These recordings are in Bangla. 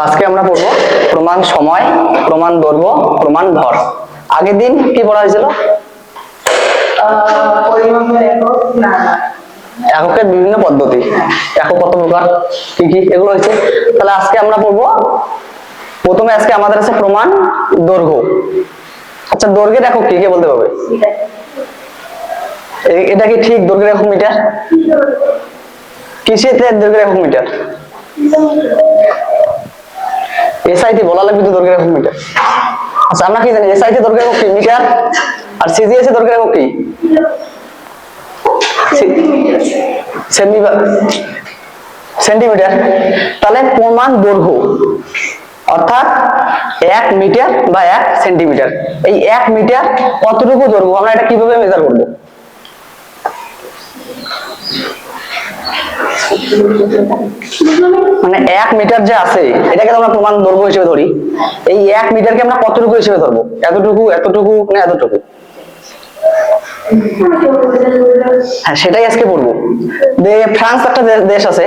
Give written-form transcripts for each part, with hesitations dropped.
আজকে আমরা পড়বো প্রমাণ সময়, প্রমাণ দৈর্ঘ্য, প্রমাণ ভর। আগের দিন কি পড়া হয়েছিল? এককের বিভিন্ন পদ্ধতি, একক কত প্রকার, কি কি এগুলো হয়েছে। তাহলে আজকে আমরা পড়বো, প্রথমে আজকে আমাদের আছে প্রমাণ দৈর্ঘ্য। আচ্ছা, দৈর্ঘ্যের একক কি কে বলতে পারবে? এটা কি ঠিক? দৈর্ঘ্যের একক মিটার। কিসেতে দৈর্ঘ্যের একক মিটার? এসআইতে বলা লাগবে তো দৈর্ঘ্যের একক মিটার। আচ্ছা, আমরা কি জানি এসআইতে দৈর্ঘ্যের একক কি? মিটার। আর সিজিএস এর দৈর্ঘ্যের একক কি? সেন্টিমিটার। তাহলে প্রমাণ দৈর্ঘ্য অর্থাৎ 1 মিটার বা 1 সেন্টিমিটার। এই 1 মিটার কতটুকু দৈর্ঘ্য, আমরা এটা কিভাবে মেজার করব? মানে 1 মিটার যে আছে এটাকে আমরা প্রমাণ দৈর্ঘ্য হিসেবে ধরি। এই 1 মিটারকে আমরা কতটুকু হিসেবে ধরবো? এতটুকু, এতটুকু না এতটুকু? হ্যাঁ, সেটাই আজকে পড়বো। ফ্রান্স একটা দেশ আছে,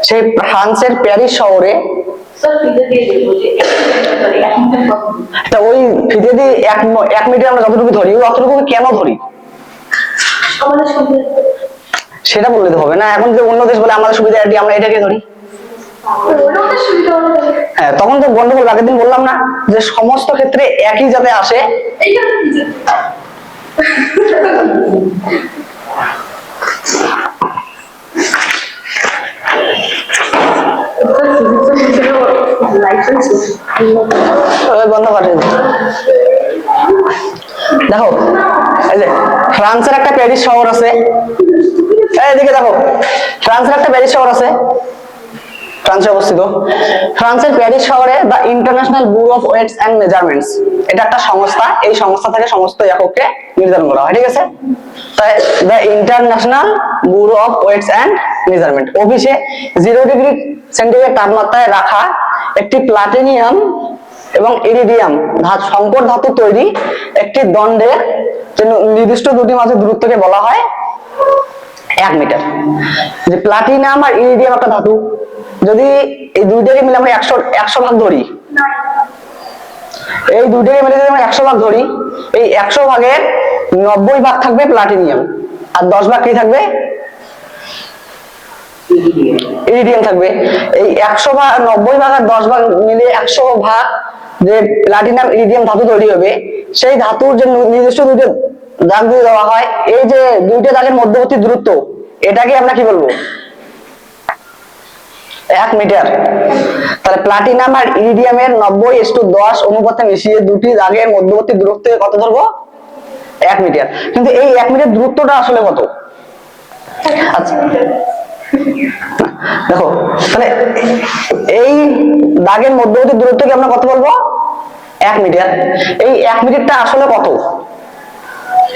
সেই ফ্রান্সের প্যারিস শহরে ওই ফিতে দিয়ে 1 মিটার আমরা যতটুকু ধরি অতটুকু কেন ধরি সেটা বললে তো হবে না। এখন যে অন্য দেশ বলে আমাদের সুবিধা আমরা এটাকে ধরি, হ্যাঁ তখন তো গন্ডগোল। আগের দিন বললাম না যে সমস্ত ক্ষেত্রে একই যাতে আসে। বন্ধ করে দেখো, এই যে ফ্রান্সের একটা প্যারিস শহর আছে, এইদিকে দেখো, ফ্রান্সের একটা প্যারিস শহর আছে, ফ্রান্সে অবস্থিত। ফ্রান্সের প্যারিস শহরে the International Bureau of Weights and Measurements, এটা একটা সংস্থা। এই সংস্থা থেকে সমস্ত একককে নির্ধারণ করা হয়, ঠিক আছে? তাই the International Bureau of Weights and Measurement অফিসে 0 ডিগ্রি সেন্টিগ্রেড তাপমাত্রায় রাখা একটি প্লাটিনিয়াম এবং ইরিডিয়াম সংকর ধাতু তৈরি একটি দণ্ডের নির্দিষ্ট দুটি মাঝের দূরত্বকে বলা হয় 1 মিটার। যে প্লাটিনাম আর ইরিডিয়াম একটা ধাতু, যদি এই দুইটাকে মিলে আমরা 100 ভাগ ধরি, এই দুইটাকে মিলে যদি আমরা 100 ভাগ ধরি, এই 100 ভাগের 90 ভাগ থাকবে প্লাটিনিয়াম আর 10 ভাগ কি থাকবে? ইরিডিয়াম থাকবে। এই 100 ভাগ, 90 ভাগ আর 10 ভাগ মিলে 100 ভাগ যে প্লাটিনাম ইরিডিয়াম ধাতু তৈরি হবে, সেই ধাতুর যে নির্দিষ্ট দুইটা দাগ দিয়ে দেওয়া হয়, এই যে দুইটা দাগের মধ্যবর্তী দূরত্ব, এটাকে আমরা কি বলবো? 1 মিটার। তাহলে প্লাটিনাম আর ইরিডিয়ামের 90:10 অনুপাতে মিশিয়ে দুটি দাগের মধ্যবর্তী দূরত্ব কত ধরবো? 1 মিটার। কিন্তু এই 1 মিটার দূরত্বটা আসলে কত? আচ্ছা দেখো, তাহলে এই দাগের মধ্যবর্তী দূরত্বকে আমরা কত বলবো? 1 মিটার। এই 1 মিটারটা আসলে কত?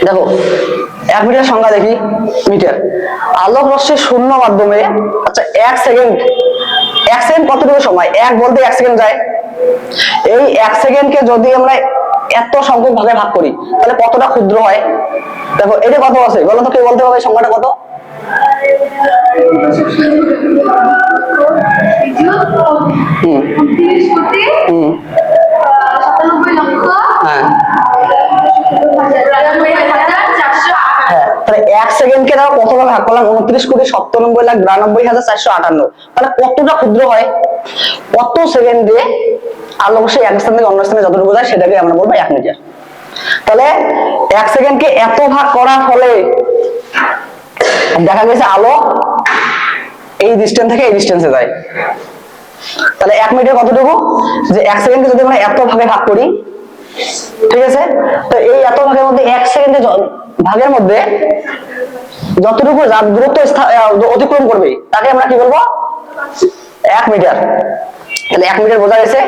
দেখো, 1 মিটার সংজ্ঞা দেখি। মিটার আলোক রশ্মির শূন্য মাধ্যমে, আচ্ছা 1 সেকেন্ড কতটুকু সময়? 1 বলতে 1 সেকেন্ড যায়। এই 1 সেকেন্ডকে যদি আমরা এত সংখ্যক ভাগে ভাগ করি তাহলে কতটা ক্ষুদ্র হয়? দেখো এটা কত আছে বলো তো, কে বলতে পারবে সংখ্যাটা কত? হ্যাঁ, 1 সেকেন্ডকে দাও কতটা ভাগ করলাম? 29,97,92,458। তাহলে কতটা ক্ষুদ্র হয়? কত সেকেন্ডে আলো সে এক স্থান থেকে অন্য স্থানে যতটুকু যায় সেটাকে আমরা বলবো 1 মিটার। তাহলে 1 সেকেন্ডকে এত ভাগ করার ফলে দেখা গেছে আলো এই ডিসটেন্স থেকে এই ডিসটেন্সে যায়। তাহলে 1 মিটার কতটুকু? যে 1 সেকেন্ডকে যদি আমরা এত ভাগে ভাগ করি, ঠিক আছে, তো এই এত ভাগের মধ্যে 1 সেকেন্ডে ভাগের মধ্যে যতটুকু দূরত্ব অতিক্রম করবে তাকে আমরা কি বলবো? 1 মিটার। তাহলে 1 মিটার বোঝা গেছে?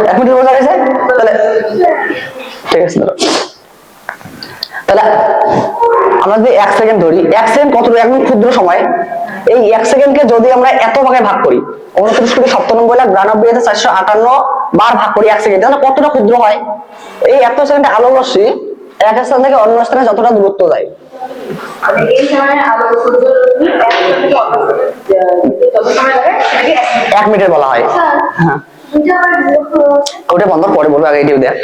1 মিটার বোঝা গেছে? তাহলে ঠিক আছে, তাহলে আমরা যদি 1 সেকেন্ড ধরি, 1 সেকেন্ড কত? একদম ক্ষুদ্র সময়। এই 1 সেকেন্ডকে যদি আমরা এত ভাগে ভাগ করি, 29,97,92,458 বার ভাগ করি 1 সেকেন্ড, তাহলে কতটা ক্ষুদ্র হয়? এই এত সেকেন্ডে আলো রশ্মি এক স্থান থেকে অন্য স্থানে যতটা দূরত্ব যায় মানে এই সময় আলো সূর্য রশ্মি যত সময় লাগে সেটাকে 1 মিটার বলা হয়। হ্যাঁ ওটা বন্ধ পরে বলবো, আগে এটিও দেখ।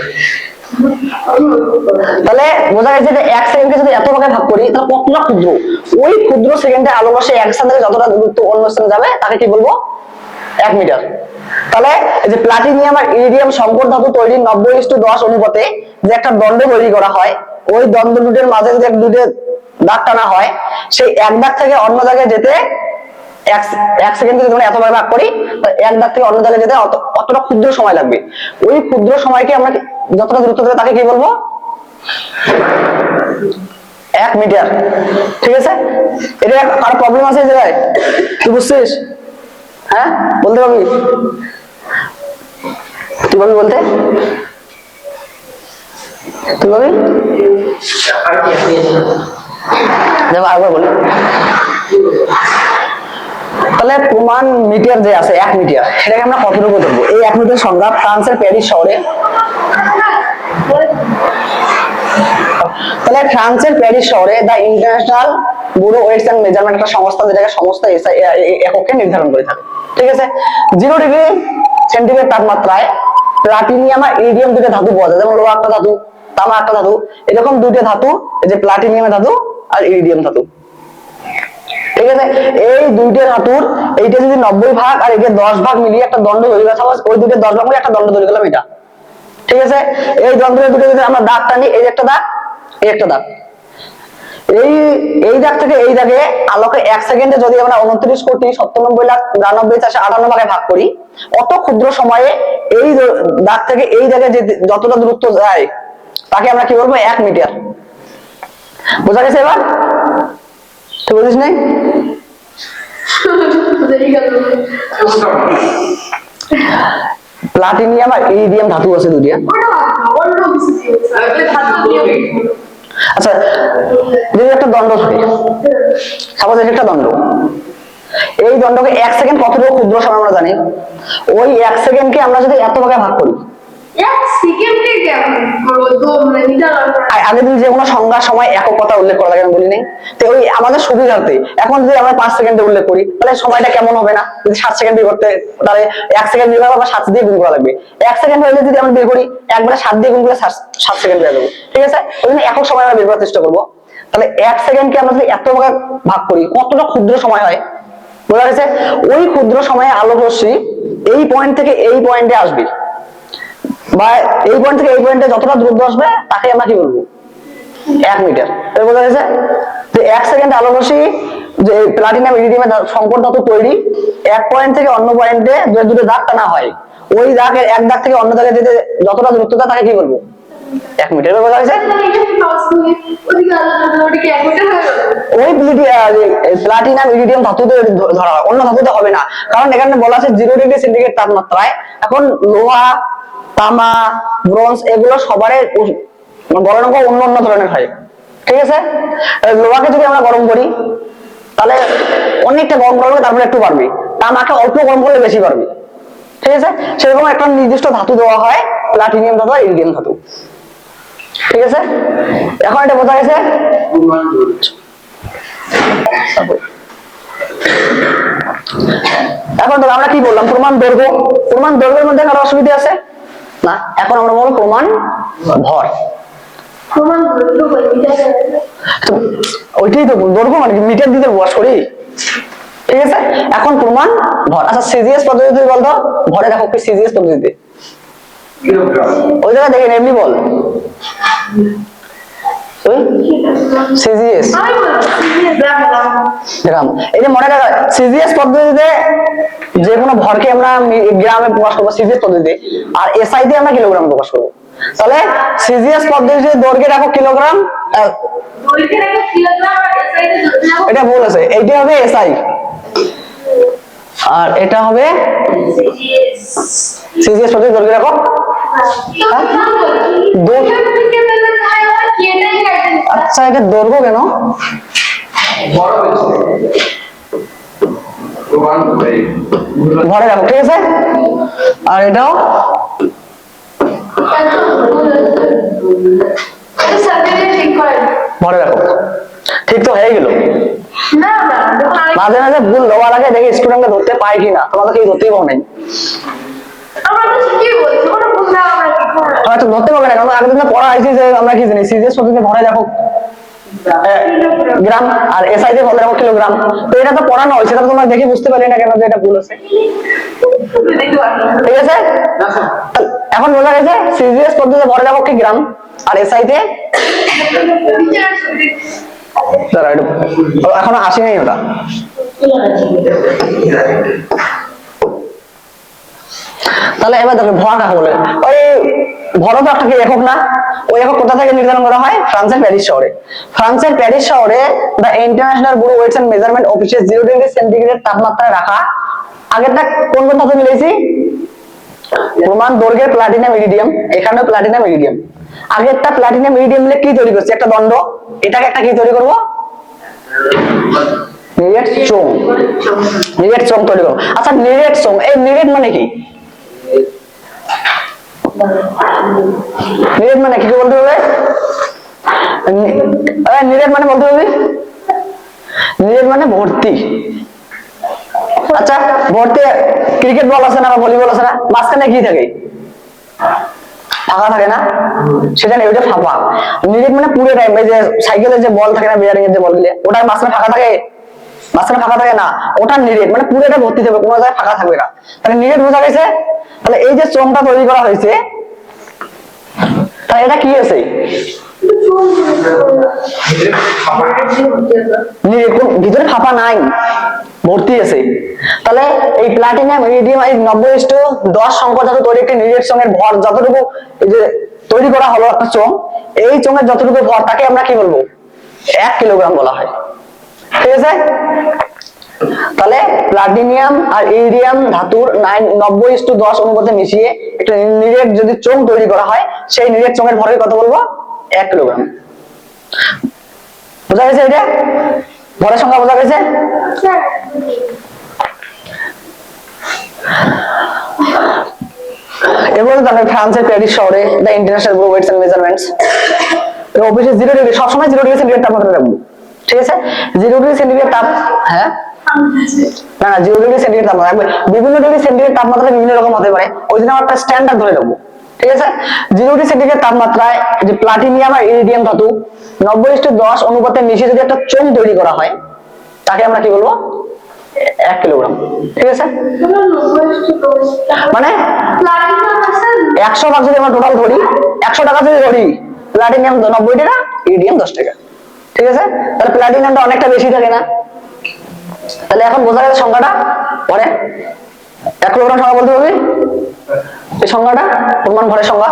তাহলে বোঝা গেছে যে 1 সেকেন্ডকে যদি এত ভাগে ভাগ করি তাহলে কতটা ক্ষুদ্র, ওই ক্ষুদ্র সেকেন্ডে আলো রশ্মি এক স্থান থেকে যতটা দূরত্ব অন্য স্থানে যাবে তাকে কি বলবো? 1 মিটার। তাহলে এই যে প্লাটিনিয়াম আর ইরিডিয়াম সংকর ধাতু তৈরির 90:10 অনুপাতে যে একটা দণ্ড তৈরি করা হয়, ওই দণ্ড দুটোর মাঝে যদি দুটো দাগ টানা হয়, সেই এক দাগ থেকে অন্য জায়গায় যেতে 1 সেকেন্ড যদি এত ভাগ করি, এক দাগ থেকে অন্য জায়গায় যেতে অতটা ক্ষুদ্র সময় লাগবে। ওই ক্ষুদ্র সময়কে আমরা যতটা দূরত্ব দেবে তাকে কি বলবো? 1 মিটার। ঠিক আছে, এটা আর প্রবলেম আছে এই জায়গায়? তুই বুঝছিস? হ্যাঁ বলতে পারবি? তুই পারবি বলতে? তুই পারবি? দেখো আরেকবার বলি। তাহলে প্রমাণ মিটার যে আছে 1 মিটার, সেটাকে আমরা কতটুকু ধরবো? এই 1 মিটার সংখ্যা ফ্রান্সের প্যারিস শহরে, তাহলে ফ্রান্সের প্যারিস শহরে the international bureau weights and measurement একটা সংস্থা, যেটাকে সমস্ত এককে নির্ধারণ করে থাকে। ঠিক আছে, 0 ডিগ্রি সেন্টিগ্রেড তাপমাত্রায় প্লাটিনিয়াম আর ইরিডিয়াম দুটো ধাতু পাওয়া যায়, যেমন লোহা একটা ধাতু, তামা একটা ধাতু, এরকম দুটো ধাতু, এই যে প্লাটিনিয়াম ধাতু আর ইরিডিয়াম ধাতু। ঠিক আছে, এই দুইটা ধাতুর এইটা যদি 90 ভাগ আর এইটা 10 ভাগ মিলিয়ে একটা দণ্ড তৈরি করা, ওই দুটো 10 ভাগ মিলিয়ে একটা দণ্ড তৈরি করলাম এটা। ঠিক আছে, এই দণ্ডের দুটো যদি আমরা দাগ টানি, এই একটা দাগ, এই একটা দাগ, এই দাগ থেকে এই দাগে আলোকে 1 সেকেন্ডে যদি আমরা 29,97,92,98 ভাগে ভাগ করি, অত ক্ষুদ্র সময়ে এই দাগ থেকে এই দাগে যে যতটা দূরত্ব যায় তাকে আমরা কি বলবো? 1 মিটার। বোঝা গেছে এবার? তুই বুঝিস নাই? প্লাটিনিয়াম আর ইরিডিয়াম ধাতু আছে দুটো। আচ্ছা, যদি একটা দণ্ড থাকে, সাপোজ একটা দণ্ড, এই দণ্ডকে 1 সেকেন্ড কতটুকু ক্ষুদ্র সময় আমরা জানি, ওই 1 সেকেন্ডকে আমরা যদি এত ভাগে ভাগ করি, 1 সেকেন্ডে কেমন করব? তো মানে মিটার আগে দিন যে কোনো সংজ্ঞা সময় একক কথা উল্লেখ করা লাগে, আমি বলি নাই? তো ওই আমাদের সুবিধার্থে এখন যদি আমরা 5 সেকেন্ডে উল্লেখ করি, তাহলে সময়টা কেমন হবে না? যদি 7 সেকেন্ড বের করতে, তাহলে 1 সেকেন্ড বের করা বা 7 দিয়ে গুণ করা লাগবে। 1 সেকেন্ড হলে যদি আমরা বের করি, একবারে 7 দিয়ে গুণ করলে 7 সেকেন্ড বের হবে। ঠিক আছে, ওই জন্য একক সময় আমরা বের করার চেষ্টা করবো। তাহলে 1 সেকেন্ডকে আমরা যদি এত ভাগে ভাগ করি, কতটা ক্ষুদ্র সময় হয়? বোঝা গেছে? ওই ক্ষুদ্র সময়ে আলো রশ্মি এই পয়েন্ট থেকে এই পয়েন্টে আসবে, বা এই পয়েন্ট থেকে এই পয়েন্টে যতটা দূরত্ব আসবে তাকে আমরা কি বলবো? 1 মিটার। বোঝা গেছে? তো 1 সেকেন্ড আলো রশ্মি যে প্লাটিনাম ইরিডিয়ামের সংকর ধাতু তৈরি, এক পয়েন্ট থেকে অন্য পয়েন্টে যে দুটো দাগ টানা হয়, ওই দাগের এক দাগ থেকে অন্য দাগে যেতে যতটা দূরত্ব তাকে কি বলবো? 1 মিটার। বোঝা গেছে? ওই প্লাটিনাম ইরিডিয়াম ধাতুতে ধরা হয়, অন্য ধাতুতে হবে না, কারণ এখানে বলা আছে 0 ডিগ্রি সেন্টিগ্রেড তাপমাত্রায়। এখন লোহা, তামা, ব্রোঞ্জ এগুলো সবারই গরম অন্য অন্য ধরনের হয়। ঠিক আছে, লোহাকে যদি আমরা গরম করি তাহলে অনেকটা গরম করবে, তারপরে একটু বাড়বে। তামাকে অল্প গরম করলে বেশি বাড়বে। ঠিক আছে, সেরকম একটা নির্দিষ্ট ধাতু দেওয়া হয়, প্লাটিনিয়াম ধাতু আর ইরিডিয়াম ধাতু। ঠিক আছে, এখন এটা বোঝা গেছে? এখন তো আমরা কি বললাম? প্রমাণ দৈর্ঘ্য। প্রমাণ দৈর্ঘ্যের মধ্যে কারো অসুবিধা আছে না? এখন আমরা বলবো প্রমাণ ভর। ওইটাই তো দৈর্ঘ্য মানে মিটার দিতে বস করি। ঠিক আছে, এখন প্রমাণ ভর। আচ্ছা, সিজিএস পদ্ধতিতে বলতো ভরে দেখো কি সিজিএস পদ্ধতিতে ওই জায়গায় দেখেন, এমনি বল সিজিএস দেখলাম। এই যে মনে রাখা, সিজিএস পদ্ধতিতে যে কোনো ভরকে আমরা গ্রামে প্রকাশ করবো সিজিএস পদ্ধতিতে, আর এসআই দিয়ে আমরা কিলোগ্রামে প্রকাশ করবো। তাহলে সিজিএস পদ্ধতিতে দৈর্ঘ্যে রাখো কিলোগ্রাম, এটা ভুল আছে, এইটা হবে এসআই আর এটা হবে সিজিএস পদ্ধতি। দৈর্ঘ্যে রাখো, আচ্ছা এটা দৈর্ঘ্য কেন? ভরে রাখো। ঠিক আছে, আর এটাও ভরে রাখো। ঠিক তো হয়ে গেল। মাঝে মাঝে ভুল দেওয়ার আগে দেখি স্টুডেন্টকে ধরতে পাই কিনা, তোমাদের কেউ ধরতেই পাও নাই। আমরা তো ঠিকই বলছি, ওটা বুঝলে আমরা কি করব? হয়তো ধরতে পারবে না, কারণ আগের দিন পড়া হয়েছে যে আমরা কি জানি সিজিএস পদ্ধতিতে ভরে দেখো গ্রাম আর এসআই তে ভরে দেখো কিলোগ্রাম। তো এটা তো পড়ানো হয়েছে, সেটা তোমরা দেখে বুঝতে পারলে না কেন যে এটা ভুল আছে। ঠিক আছে, এখন বোঝা গেছে সিজিএস পদ্ধতিতে ভরে দেখো কি গ্রাম আর এসআই তে দাঁড়া একটু, এখনো আসি নাই ওটা। তাহলে এবার দেখো ভর কাকে বলে। ওই ভরও তো একটা কি একক না, ওই একক কোথা থেকে নির্ধারণ করা হয়? ফ্রান্সের প্যারিস শহরে। ফ্রান্সের প্যারিস শহরে the International bureau weights and Measurement অফিসে 0 ডিগ্রি সেন্টিগ্রেড তাপমাত্রায় রাখা আগেরটা কোন কোন ধাতু মিলেছি? প্রমাণ দৈর্ঘ্যের প্লাটিনাম ইরিডিয়াম, এখানেও প্লাটিনাম ইরিডিয়াম। আগেরটা প্লাটিনাম ইরিডিয়াম মিলে কি তৈরি করছে? একটা দণ্ড। এটাকে একটা কি তৈরি করব? নিরেট চোং। নিরেট চোং তৈরি করব। আচ্ছা নিরেট চোং, এই নিরেট মানে কি? নিরেট মানে কি বলতে হবে? নিরেট মানে বলতে হবে, নিরেট মানে ভর্তি। আচ্ছা ভর্তি, ক্রিকেট বল আছে না বা ভলিবল আছে না, মাঝখানে কি থাকে? ফাঁকা থাকে না, সেটা নেই, ওইটা ফাঁপা। নিরেট মানে পুরো টাইম, এই যে সাইকেলের যে বল থাকে না, বিয়ারিং এর যে বল গুলো, ওটার মাঝখানে ফাঁকা থাকে? মাঝখানে ফাঁকা থাকে না, ওটা নিরেট মানে পুরোটা ভর্তি থাকবে, কোনো জায়গায় ফাঁকা থাকবে না। তাহলে নিরেট বোঝা গেছে। তাহলে এই যে চোঙটা তৈরি করা হয়েছে, তাহলে এটা কি আছে? ভিতরে ফাঁপা নাই, ভর্তি আছে। তাহলে এই প্লাটিনাম ইরিডিয়াম এই 90:10 সংকর ধাতু তৈরি একটি নিরেট চোঙের ভর যতটুকু এই যে তৈরি করা হলো একটা চোঙ, এই চোঙের যতটুকু ভর তাকে আমরা কি বলবো? 1 কিলোগ্রাম বলা হয়। ঠিক আছে, তাহলে প্লাটিনিয়াম আর ইরিডিয়াম ধাতুর 90:10 অনুপাতে মিশিয়ে একটা নিরেট যদি চোঙ তৈরি করা হয়, সেই নিরেট চোঙের ভরের কত বলবো? 1 কিলোগ্রাম। বোঝা গেছে? এটা ভরের সংখ্যা বোঝা গেছে। এবারে জানেন ফ্রান্সের প্যারিস শহরে the International bureau weights and Measurements অফিসে 0 ডিগ্রি, সবসময় 0 ডিগ্রি সেন্টিগ্রেড তাপমাত্রা রাখবো। ঠিক আছে, 0 ডিগ্রি সেন্টিগ্রেড তাপ, হ্যাঁ না না 0 ডিগ্রি সেন্টিগ্রেড তাপমাত্রা রাখবে। বিভিন্ন ডিগ্রি সেন্টিগ্রেড তাপমাত্রা বিভিন্ন রকম হতে পারে, ওই জন্য আমরা একটা স্ট্যান্ডার্ড ধরে রাখবো। ঠিক আছে, 0 ডিগ্রি সেন্টিগ্রেড তাপমাত্রায় যে প্লাটিনিয়াম আর ইরিডিয়াম ধাতু 90:10 অনুপাতে মিশিয়ে যদি একটা চোঙ তৈরি করা হয়, তাকে আমরা কি বলবো? 1 কিলোগ্রাম। ঠিক আছে, মানে 100 ভাগ যদি আমরা টোটাল ধরি, 100 টাকা যদি ধরি, প্লাটিনিয়াম 90 টাকা, ইরিডিয়াম 10 টাকা। ঠিক আছে, তাহলে প্লাটিনিয়ামটা অনেকটা বেশি থাকে না? তাহলে এখন বোঝা গেছে সংখ্যাটা পরে 1 কিলোগ্রাম সংখ্যা বলতে হবে এই সংখ্যাটা প্রমাণ ভরের সংখ্যা।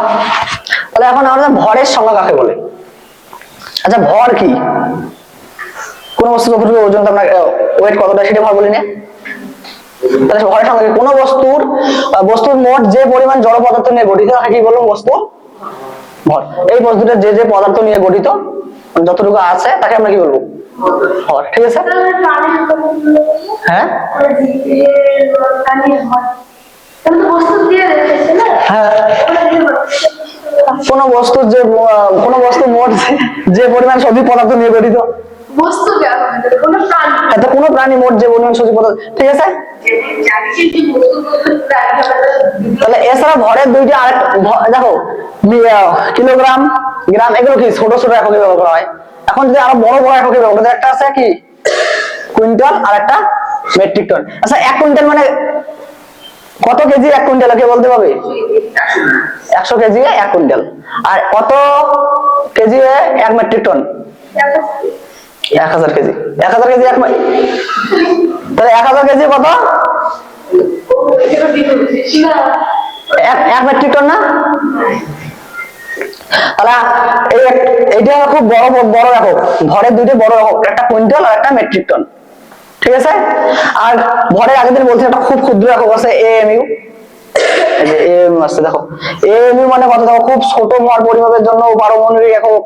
তাহলে এখন আমরা ভরের সংখ্যা কাকে বলে? আচ্ছা ভর কি? কোন বস্তু যতটুকু ওজন, আমরা ওয়েট কতটা সেটা ভর বলি না? তাহলে ভরের সংখ্যা কি? কোন বস্তুর মোট যে পরিমাণ জড় পদার্থ নিয়ে গঠিত তাকে কি বলবো? বস্তু ভর। এই বস্তুটা যে যে পদার্থ নিয়ে গঠিত যতটুকু আছে তাকে আমরা কি বলবো? ভর। ঠিক আছে, হ্যাঁ হ্যাঁ, কোন বস্তু মোট যে পরিমাণ সজীব পদার্থ নিয়ে গঠিত, কোন প্রাণী মোট যে পরিমাণ সজীব পদার্থ। ঠিক আছে, তাহলে এছাড়া ভরের দুইটা আরেক দেখো, কিলোগ্রাম, গ্রাম, এগুলো কি ছোট ছোট এককে ব্যবহার করা হয়। এখন যদি আরো বড় বড় এককে ব্যবহার করা, একটা আছে কি কুইন্টাল আর একটা মেট্রিক টন। আচ্ছা 1 কুইন্টাল মানে কত কেজি? 1 কুইন্টাল কে বলতে পারবে? 100 কেজি 1 কুইন্টাল। আর কত KG 1 metric ton? 1000 KG. 1000 KG তাহলে 1000 কেজি কত? 1 মেট্রিক টন না? তাহলে এইটা খুব বড় বড় একক, ভরের দুইটা বড় একক, একটা কুইন্টাল আর একটা মেট্রিক টন। ঠিক আছে, আর ভরের আগের দিন বলছি একটা খুব ক্ষুদ্র একক আছে এএমইউ। এই যে এএমইউ আছে, দেখো এএমইউ মানে কত? দেখো খুব ছোট ভর পরিমাপের জন্য পারমাণবিক একক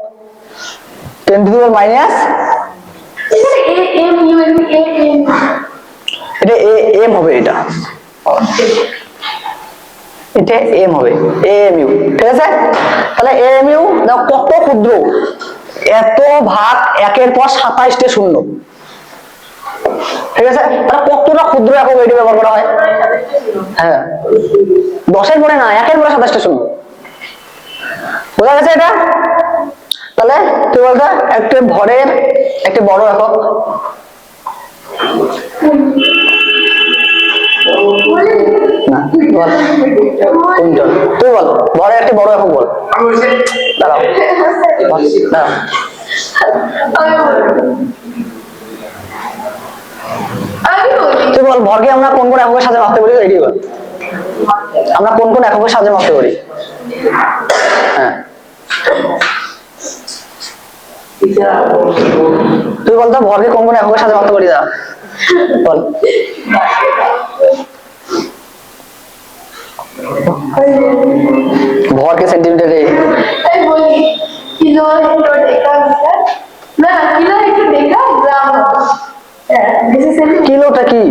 10 টু দি পাওয়ার মাইনাস, এটা এম হবে, এটা এম হবে এএমইউ। ঠিক আছে, তাহলে এএমইউ দেখো কত ক্ষুদ্র, এত ভাগ 1 এর পর 27টে শূন্য। ঠিক আছে, তাহলে কতটা ক্ষুদ্র একক এটি ব্যবহার করা হয়? হ্যাঁ, 10-এর পরে না, 1-এর পরে 27টা শূন্য। বোঝা গেছে এটা? তাহলে তুই বলতো একটি ভরের একটি বড় একক। না বল, কুইন্টল। তুই বল ভরের একটি বড় একক বল। দাঁড়াও বল, দাঁড়াও। তুই বল ভরকে আমরা কোন কোন এককের সাথে মাপতে পারি, এটি বল। আমরা কোন কোন এককের সাথে মাপতে পারি? হ্যাঁ, তুই বলতো ভরকে কোন কোন এককের সাথে মাপতে পারি? দা বল। ভরকে সেন্টিমিটারে। বলি কিলো হেক্টর ডেকা মিটার, না কিলো হেক্টর ডেকা গ্রাম। হ্যাঁ বেশি সেন্টিমিটার। কিলোটা কি?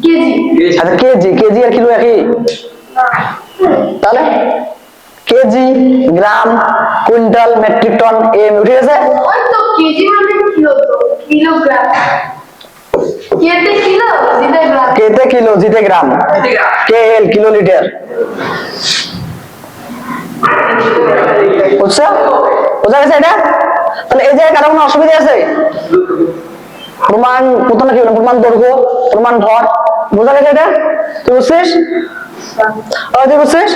কেজি। আচ্ছা কেজি, কেজি আর কিলো একই? তাহলে কেজি, গ্রাম, কুইন্টাল, মেট্রিক টন, এম, ঠিক আছে? ওই তো কেজি মানে কিলো, তো কিলোগ্রাম। কেতে কিলো, জিতে গ্রাম। কেতে কিলো, জিতে গ্রাম, কেএল কিলো লিটার। বুঝছো? বোঝা গেছে এটা? তাহলে এই জায়গায় কারো কোনো অসুবিধা আছে? প্রমাণ প্রথমে কি বললাম, প্রমাণ দৈর্ঘ্য, প্রমাণ ভর। বোঝা গেছে এটা? তুই বুঝছিস? তুই বুঝছিস?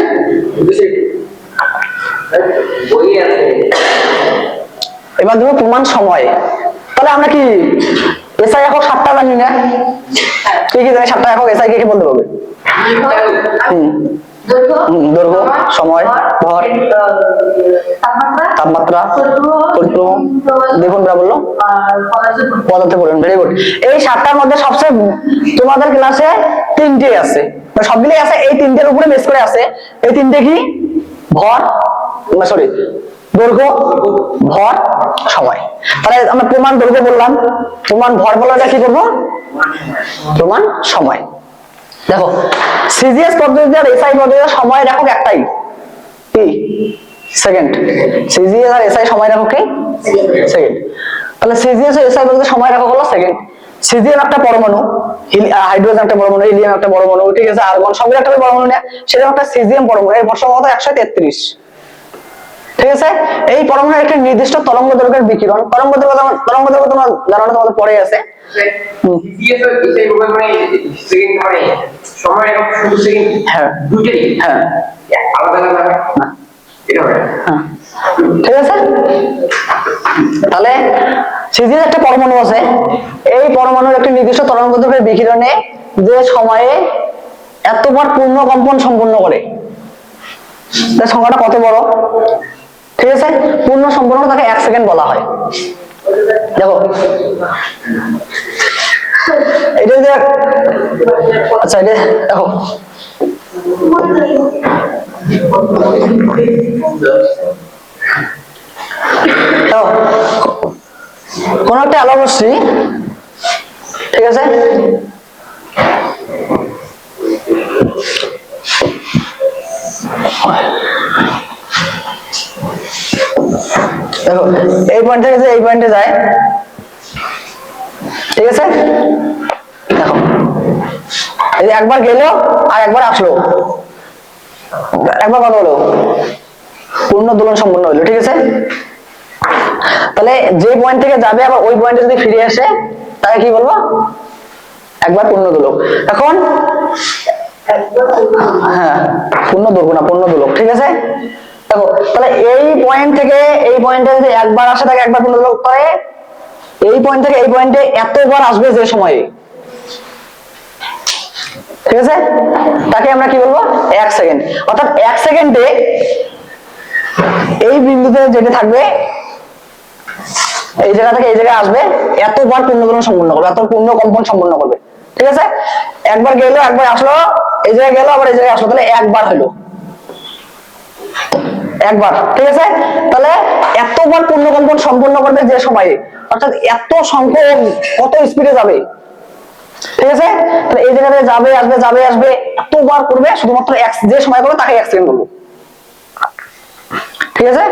এবার ধরো প্রমাণ সময়। তাহলে আমরা কি এসআই একক 7টা জানি না? কি কি জানি 7টা একক? এসআই কে বলতে পারবে? দৈর্ঘ্য, সময়, ভর, তাপমাত্রা, পরিক্রম, দেখুন যা বললো, পদার্থ পরিমাণ। Very good. এই 7টার মধ্যে সবচেয়ে তোমাদের ক্লাসে 3টে আছে, সবগুলোই আছে, এই 3টের উপরে বেস করে আছে। এই 3টে কি? ভর, সরি দৈর্ঘ্য, ভর, সময়। তাহলে আমরা প্রমাণ দৈর্ঘ্য বললাম, প্রমাণ ভর বললাম, কি করবো? প্রমাণ সময়। দেখো সিজিএস পদ্ধতিতে আর এসআই পদ্ধতিতে সময় একক একটাই, কি? সেকেন্ড। সিজিএস আর এসআই সময় একক কি? সেকেন্ড। তাহলে সিজিএস আর এসআই পদ্ধতিতে সময় একক হলো সেকেন্ড। সিজিএম একটা পরমাণু, হাইড্রোজেন একটা পরমাণু, হিলিয়াম একটা পরমাণু, ঠিক আছে, আর্গন সবগুলো একটা পরমাণু না, সেটা একটা সিজিএম পরমাণু। এর ভর সংখ্যা 133। ঠিক আছে, এই পরমাণুর একটা নির্দিষ্ট তরঙ্গ দৈর্ঘ্যের বিকিরণ, তরঙ্গ দৈর্ঘ্য তোমার জানা তোমাদের পড়ে আছে। হ্যাঁ হ্যাঁ, ঠিক আছে। তাহলে সিজিএস একটা পরমাণু আছে, এই পরমাণুর একটা নির্দিষ্ট তরঙ্গ দৈর্ঘ্যের বিকিরণে যে সময়ে এতবার পূর্ণ কম্পন সম্পন্ন করে, তার সংখ্যাটা কত বড়? ঠিক আছে, পূর্ণ সম্পন্ন তাকে 1 সেকেন্ড বলা হয়। দেখো এটা যে, আচ্ছা এটা দেখো, কোন একটা আলো রশ্মি, ঠিক আছে, দেখো এই পয়েন্ট থেকে এই পয়েন্টে যায়, ঠিক আছে। দেখো এই যে একবার গেল আর একবার আসলো, একবার কত হলো? পূর্ণ দোলন সম্পন্ন হলো, ঠিক আছে। তাহলে যে পয়েন্ট থেকে যাবে আবার ওই পয়েন্টে যদি ফিরে আসে তাকে কি বলবো? একবার পূর্ণ দোলক। এখন হ্যাঁ, পূর্ণ দৈর্ঘ্য না, পূর্ণ দোলক, ঠিক আছে। দেখো তাহলে এই পয়েন্ট থেকে এই পয়েন্টে যদি একবার আসে তাকে একবার পূর্ণ দোলক করে, এই পয়েন্ট থেকে এই পয়েন্টে এতবার আসবে যে সময়ে, ঠিক আছে, তাকে আমরা কি বলবো? 1 সেকেন্ড। অর্থাৎ 1 সেকেন্ডে এই বিন্দুতে যেতে থাকবে, এই জায়গা থেকে এই জায়গায় আসবে, এতবার পূর্ণদোলন সম্পন্ন করবে, এত পূর্ণ কম্পন সম্পন্ন করবে, ঠিক আছে। একবার গেল, একবার আসলো, এই জায়গায় গেল, আবার এই জায়গায় আসলো, তাহলে একবার হলো, একবার, ঠিক আছে। তাহলে এতবার পূর্ণ কম্পন সম্পন্ন করবে যে সময়ে, অর্থাৎ এত সংখ্যক কত স্পিডে যাবে, ঠিক আছে। তাহলে এই জায়গাতে যাবে আসবে যাবে আসবে এতবার করবে, শুধুমাত্র যে সময় করবে তাকে 1 সেকেন্ড বলবো, ঠিক আছে।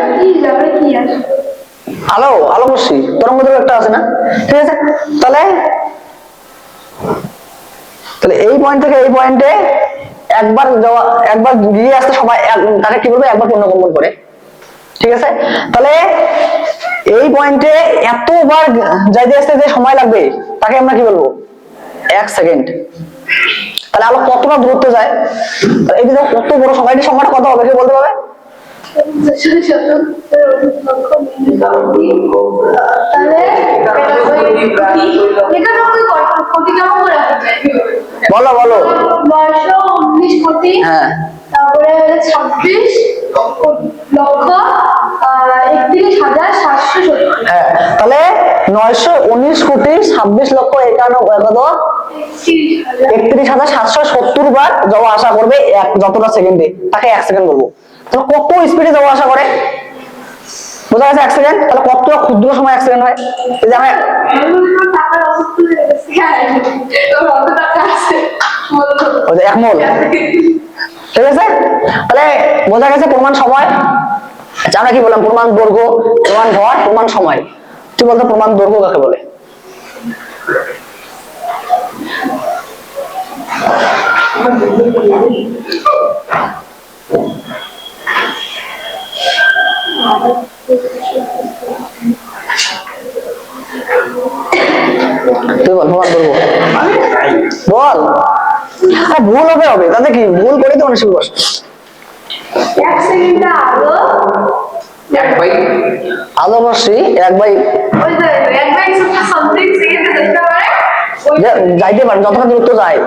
আলো, আলো রশ্মি তরঙ্গ দৈর্ঘ্য একটা আছে না, ঠিক আছে। তাহলে তাহলে এই পয়েন্ট থেকে এই পয়েন্টে একবার যাওয়া, একবার গিয়ে আসতে সবাই তাকে কি বলবো, একবার পূর্ণকম্পন করে। ঠিক আছে, তাহলে এই পয়েন্টে এতবার যাইতে আসতে যে সময় লাগবে তাকে আমরা কি বলবো, 1 সেকেন্ড। তাহলে আলো কতটা দূরত্ব যায়, এই যে কত বড় সময়, এই সময়টা কত হবে কেউ বলতে পারবে? বলো বলো। 919 কোটি, হ্যাঁ তারপরে 26 লক্ষ 31,770। হ্যাঁ, তাহলে 919 কোটি 26 লক্ষ 31,770 বার যাওয়া আসা করবে যতটা সেকেন্ডে, তাকে 1 সেকেন্ড বলবো। তাহলে কত স্পিডে যাওয়া আসা করে বোঝা গেছে 1 সেকেন্ড। তাহলে কতটা ক্ষুদ্র সময় 1 সেকেন্ড হয়, এই যে আমরা টাকার অসুস্থ হয়ে গেছে, হ্যাঁ তোর কত টাকা আছে বলতো, ওই যে 1 মোল। ঠিক আছে, তাহলে বোঝা গেছে প্রমাণ সময়। আচ্ছা আমরা কি বললাম, প্রমাণ দৈর্ঘ্য, প্রমাণ ভর, প্রমাণ সময়। তুই বলতো প্রমাণ দৈর্ঘ্য কাকে বলে? তুই বল প্রমাণ দৈর্ঘ্য বল। ভুল হবে হবে তাতে কি, ভুল করে তো মানুষ বস। 1 সেকেন্ডে আলো 1/, আলো রশ্মি 1/, ওই যে 1/, সামথিং সেকেন্ডে যেতে পারে, ওই যাইতে পারে যতটা দূরত্ব যায়।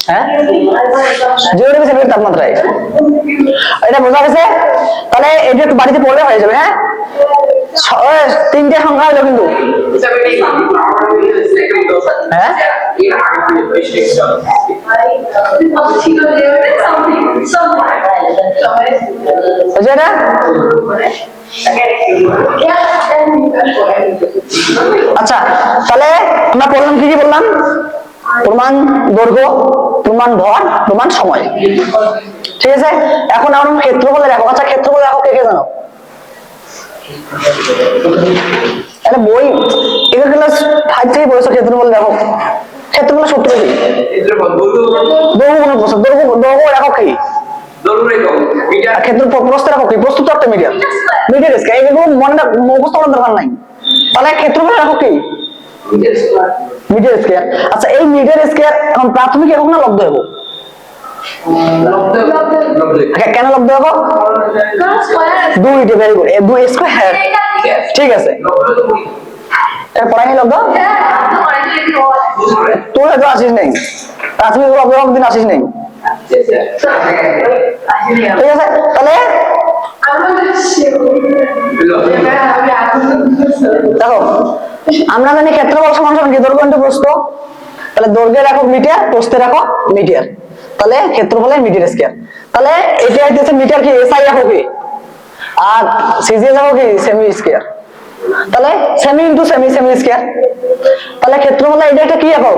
হ্যাঁ, 0 ডিগ্রি সেন্টিগ্রেড তাপমাত্রায়, এটা বোঝা গেছে। তাহলে এটা একটু বাড়িতে পড়লে হয়ে যাবে। হ্যাঁ, 3টে সংখ্যা হলো কিন্তু। হ্যাঁ যেটা আচ্ছা, তাহলে আমরা পড়লাম কি কি বললাম, প্রমাণ দৈর্ঘ্য, প্রমাণ ভর, প্রমাণ সময়। ঠিক আছে, এখন আমরা ক্ষেত্রফল দেখো। আচ্ছা ক্ষেত্রফল দেখো কে কে জানো? আরে বই এটা ক্লাস 5 থেকে পড়েছো ক্ষেত্রফল দেখো। ক্ষেত্রফল সূত্র কি? দৈর্ঘ্য কোন প্রশ্ন, দৈর্ঘ্য দেখো কি? ক্ষেত্রফল প্রস্থ দেখো কি? প্রস্থ তো একটা মিটার, মিটার স্কয়ার। এগুলো মনে মুখস্থ করার দরকার নাই। তাহলে ক্ষেত্রফল দেখো কি? Metre square. আচ্ছা এই মিটার স্কয়ার এখন প্রাথমিক একক না লব্ধ একক? কেন লব্ধ একক? দুইটা, ভেরি গুড, 2 স্কয়ার। ঠিক আছে, পড়াই লব্ধ। তুই হয়তো আসিস নেই, প্রাথমিক লব্ধ একক দিন আসিস নেই। ঠিক আছে, তাহলে দেখো আমরা জানি ক্ষেত্রফল সমান সমান কি, দৈর্ঘ্য ইনটু প্রস্থ। তাহলে দৈর্ঘ্যের একক মিটার, প্রস্থের একক মিটার, তাহলে ক্ষেত্রফলের মিটার স্কয়ার। তাহলে এটা হইতেছে মিটার কি, এসআই একক কি, আর সিজিএস একক কি, সেমি স্কয়ার। তাহলে semi into semi, semi square. তাহলে ক্ষেত্রফলে এটা একটা কি একক,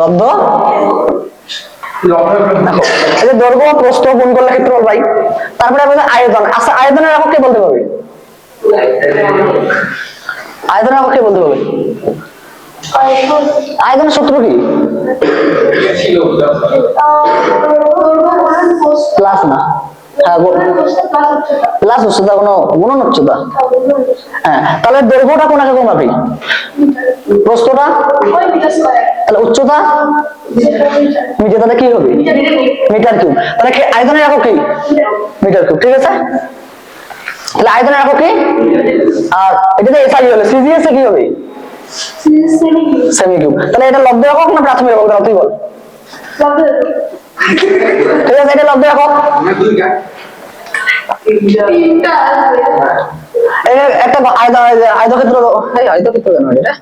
লব্ধ। এই যে দৈর্ঘ্য প্রস্থ গুণ করলে ক্ষেত্রফল পাই। তারপরে আমাদের আয়তন। আচ্ছা আয়তনের একক কে বলতে পারবে? আয়তনের একক কে বলতে পারবে? আয়তনের সূত্র কি? প্লাস না, হ্যাঁ প্লাস উচ্চতা, কোনো গুণন উচ্চতা। হ্যাঁ, তাহলে দৈর্ঘ্যটা কোন একক মাপি? প্রস্থটা, তাহলে উচ্চতা মিটার, তাহলে কি হবে? Metre cube. তাহলে আয়তনের একক কি? Metre cube. ঠিক আছে, তাহলে আয়তনের একক কি? আর এটা তো এসআই হলো, সিজিএস এ কি হবে? Semi cube. তাহলে এটা লব্ধ একক না প্রাথমিক একক, তুই বল। ঠিক আছে, এটা লব্ধ একক। একটা আয়তক্ষেত্র, আয়তক্ষেত্র কেন এটা?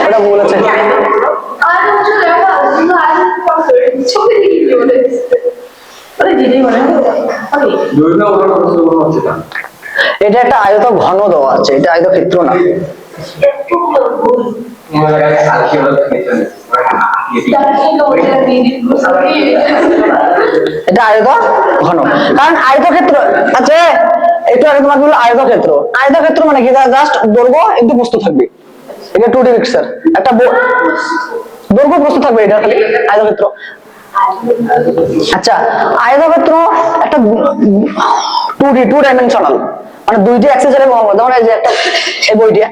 ওটা বলেছে এটা একটা আয়ত ঘন দেওয়া আছে, এটা আয়তক্ষেত্র না। এটা আয়ত ঘন, কারণ আয়তক্ষেত্র, আচ্ছা একটু আগে তোমাকে বললো আয়তক্ষেত্র। আয়তক্ষেত্র মানে কি, জাস্ট দৈর্ঘ্য একটু প্রস্থ থাকবে, এটা 2D পিকচার, একটা দৈর্ঘ্য প্রস্থ থাকবে, এটা খালি আয়তক্ষেত্র। আচ্ছা আয়তক্ষেত্র একটা 2D 2 ডাইমেনশনাল, মানে দুইটি অ্যাক্সিসের মধ্যে, যেমন এই যে একটা এই বইটা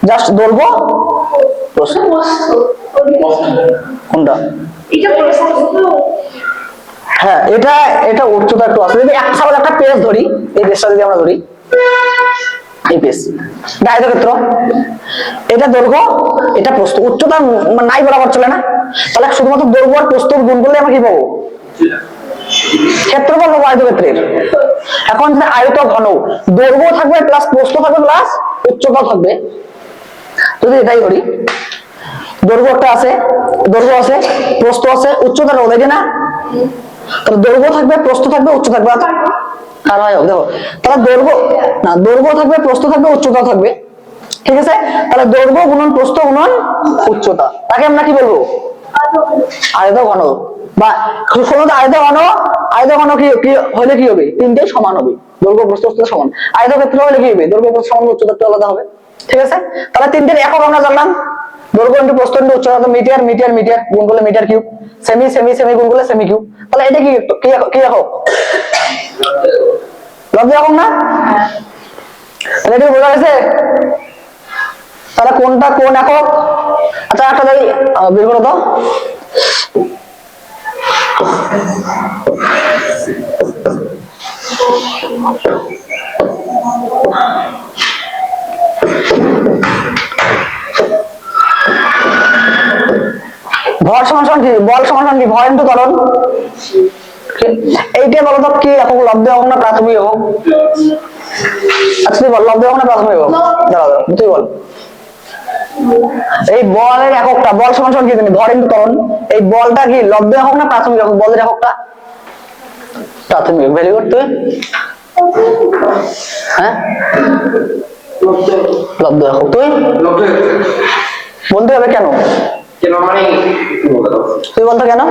জাস্ট দৈর্ঘ্য প্রস্থ। কোনটা? হ্যাঁ এটা এটা উচ্চতা একটু আছে। যদি একটা পেজ ধরি, এই পেজটা যদি আমরা ধরি, এই পেজ এটা আয়তক্ষেত্র, এটা দৈর্ঘ্য এটা প্রস্থ, উচ্চতা নাই বরাবর চলে না, তাহলে শুধুমাত্র দৈর্ঘ্য আর প্রস্থ গুণ করলে আমরা কি পাবো? ক্ষেত্রফল পাবো আয়তক্ষেত্রের। এখন যদি আয়ত ঘন, দৈর্ঘ্য থাকবে প্লাস প্রস্থ থাকবে প্লাস উচ্চতা থাকবে, যদি এটাই ধরি, দৈর্ঘ্য একটা আছে, দৈর্ঘ্য আছে, প্রস্থ আছে, উচ্চতা রোধ দেখে না, তাহলে দৈর্ঘ্য থাকবে, প্রস্থ থাকবে, উচ্চতা থাকবে। আর হয় দেখো, তাহলে দৈর্ঘ্য না, দৈর্ঘ্য থাকবে, প্রস্থ থাকবে, উচ্চতা থাকবে, ঠিক আছে? তাহলে দৈর্ঘ্য গুণন প্রস্থ গুণন উচ্চতা, তাকে আমরা কি বলবো? আয়ত ঘন। বা শুধু আয়ত ঘন, আয়ত ঘন কি হলে কি হবে? তিনটেই সমান হবে, দৈর্ঘ্য প্রস্থ উচ্চতা সমান। আয়তক্ষেত্র হলে কি হবে? দৈর্ঘ্য প্রস্থ সমান, উচ্চতা একটু আলাদা হবে, ঠিক আছে? তাহলে তিনটের একক আমরা জানলাম, দৈর্ঘ্য ইনটু প্রস্থ ইনটু উচ্চতা, তো মিটার মিটার মিটার গুণ করলে মিটার কিউব, সেমি সেমি সেমি গুণ করলে সেমি কিউব। তাহলে এটা কি কি একক? লব্ধ একক না? তাহলে এটা বোঝা গেছে? তাহলে কোনটা কোন একক? আচ্ছা একটা দেখি বের করো তো। ভর সমান কি? বল সমান কি? ভর ইনটু ত্বরণ। এইটা বলো তো কি একক? লব্ধ একক না প্রাথমিক একক? আচ্ছা তুই বল, লব্ধ একক না প্রাথমিক একক? দাঁড়া দাঁড়া, তুই বল। এই বলের এককটা, বল সমান কি জানি? ভর ইনটু ত্বরণ। এই বলটা কি লব্ধ একক না প্রাথমিক একক? বলের এককটা প্রাথমিক। Very good. তুই? হ্যাঁ লব্ধ একক। তুই বলতে হবে কেন? তুই বলতো কেন?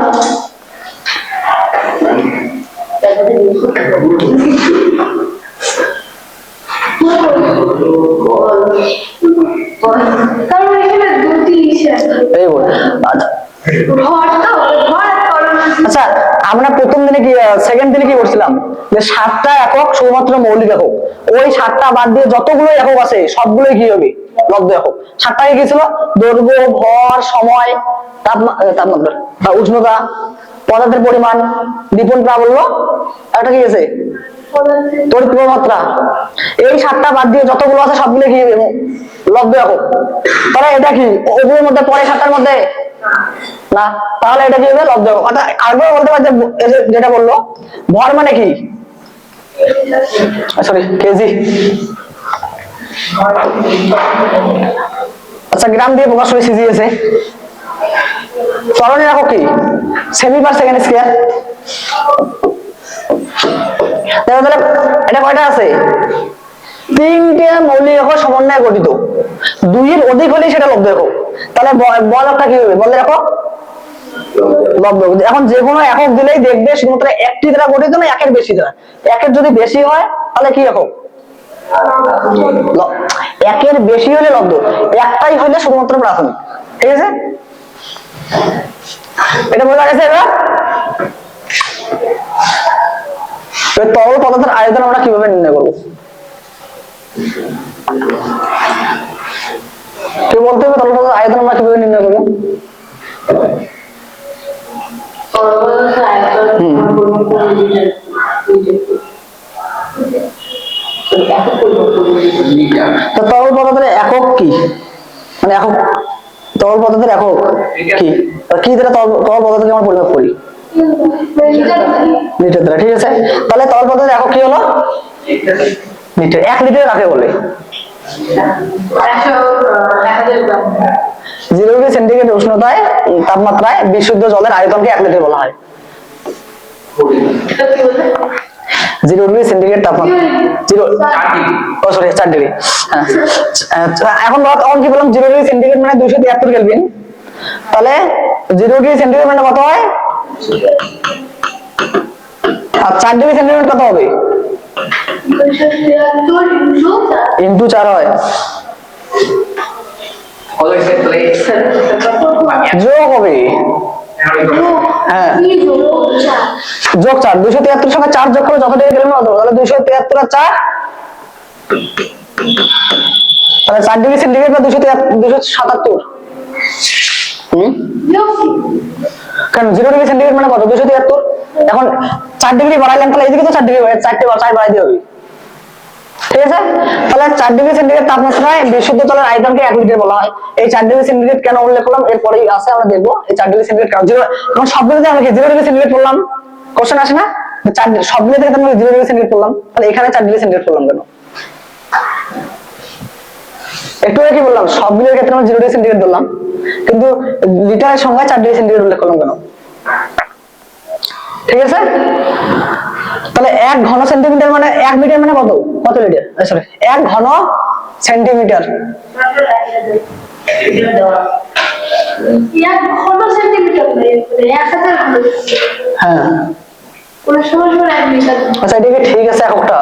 কারণ এখানে দুটি হিসাব। এই বল। আচ্ছা আমরা প্রথম দিনে কি, সেকেন্ড দিনে কি করছিলাম, যে 7টা একক শুধুমাত্র মৌলিক একক, ওই 7টা বাদ দিয়ে যতগুলো একক আছে সবগুলোই কি হবে? লব্ধ একক। 7টা কি ছিল? দৈর্ঘ্য, ভর, সময়, তাপমাত্রা, উষ্ণতা, পদার্থের পরিমাণ, দীপন প্রাবল্য, একটা কি আছে? তড়িৎ প্রবাহমাত্রা। এই 7টা বাদ দিয়ে যতগুলো আছে সবগুলো কি লব্ধ একক। তাহলে এটা কি ওগুলোর মধ্যে পরে 7টার মধ্যে না? তাহলে এটা কি হবে? লব্ধ একক। অর্থাৎ আরেকবার বলতে পারি যেটা বললো, ভর মানে কি? Sorry KG. আচ্ছা গ্রাম দিয়ে প্রকাশ করে সিজিএসে। ত্বরণের একক কি? Semi per second square. দেখো তাহলে এটা কয়টা আছে? 3টে মৌলিক একক সমন্বয়ে গঠিত, 2-এর অধিক হলেই সেটা লব্ধ একক। তাহলে বল একটা কি হবে? বলের একক লব্ধ একক। এখন যে কোনো একক দিলেই দেখবে শুধুমাত্র একটি দ্বারা গঠিত না একের বেশি দ্বারা। একের যদি বেশি হয় তাহলে কি একক? একের বেশি হলে লব্ধ, একটাই হলে শুধুমাত্র প্রাথমিক, ঠিক আছে? এটা বোঝা গেছে এবার? তরল পদার্থের আয়তন আমরা কিভাবে নির্ণয় করবো? তুই বলতে হবে তরল পদার্থের আয়তন আমরা কিভাবে নির্ণয় করবো? তো তরল পদার্থের একক কি? মানে একক তরল পদার্থের একক কি? কি দ্বারা তরল পদার্থকে আমরা পরিমাপ করি? লিটার দ্বারা, ঠিক আছে? তাহলে তরল পদার্থের একক কি হলো? লিটার। 1 লিটার কাকে বলে? 0 ডিগ্রি সেন্টিগ্রেড উষ্ণতায় তাপমাত্রায় বিশুদ্ধ জলের আয়তনকে 1 লিটার বলা হয়। 0 ডিগ্রি সেন্টিগ্রেড তাপমাত্রা, 0 ও সরি 4 ডিগ্রি। এখন তখন কি বললাম 0 ডিগ্রি সেন্টিগ্রেড মানে 273 কেলভিন, তাহলে 0 ডিগ্রি সেন্টিগ্রেড মানে কত হয়, আর 4 ডিগ্রি সেন্টিগ্রেড কত হবে, ইনটু 4 হয়, যোগ হবে, হ্যাঁ যোগ 4, 273 সঙ্গে 4 যোগ করে যত ডিগ্রি কেলভিন হতো, তাহলে 273 আর 4, তাহলে 4 ডিগ্রি সেন্টিগ্রেড বা 277। কারণ 0 ডিগ্রি সেন্টিগ্রেড মানে কত, 273। এখন 4 ডিগ্রি বাড়াইলাম, তাহলে এইদিকে তো 4 ডিগ্রি 4 বাড়াই দিয়ে হবে, ঠিক আছে। তাহলে 4 ডিগ্রি সেন্টিগ্রেড তাপমাত্রায় বিশুদ্ধ জলের আয়তনকে 1 লিটার বলা হয়। এই 4 ডিগ্রি সেন্টিগ্রেড কেন উল্লেখ করলাম এরপরেই আছে, আমরা দেখবো এই 4 ডিগ্রি সেন্টিগ্রেড কেন। এখন সবগুলোতে আমরা কি 0 ডিগ্রি সেন্টিগ্রেড বললাম, কোশ্চেন আসে না, সবগুলো থেকে আমরা 0 ডিগ্রি সেন্টিগ্রেড বললাম, তাহলে এখানে 4 ডিগ্রি সেন্টিগ্রেড বললাম কেন, একটু আগে কি বললাম, সবগুলোর ক্ষেত্রে আমরা 0 ডিগ্রি সেন্টিগ্রেড বললাম, কিন্তু লিটারের সংখ্যায় 4 ডিগ্রি সেন্টিগ্রেড উল্লেখ করলাম কেন, ঠিক আছে। তাহলে 1 ঘন সেন্টিমিটার মানে 1 মিটার মানে কত, কত লিটার, সরি 1 ঘন সেন্টিমিটার, হ্যাঁ আচ্ছা এটা কি ঠিক আছে এককটা,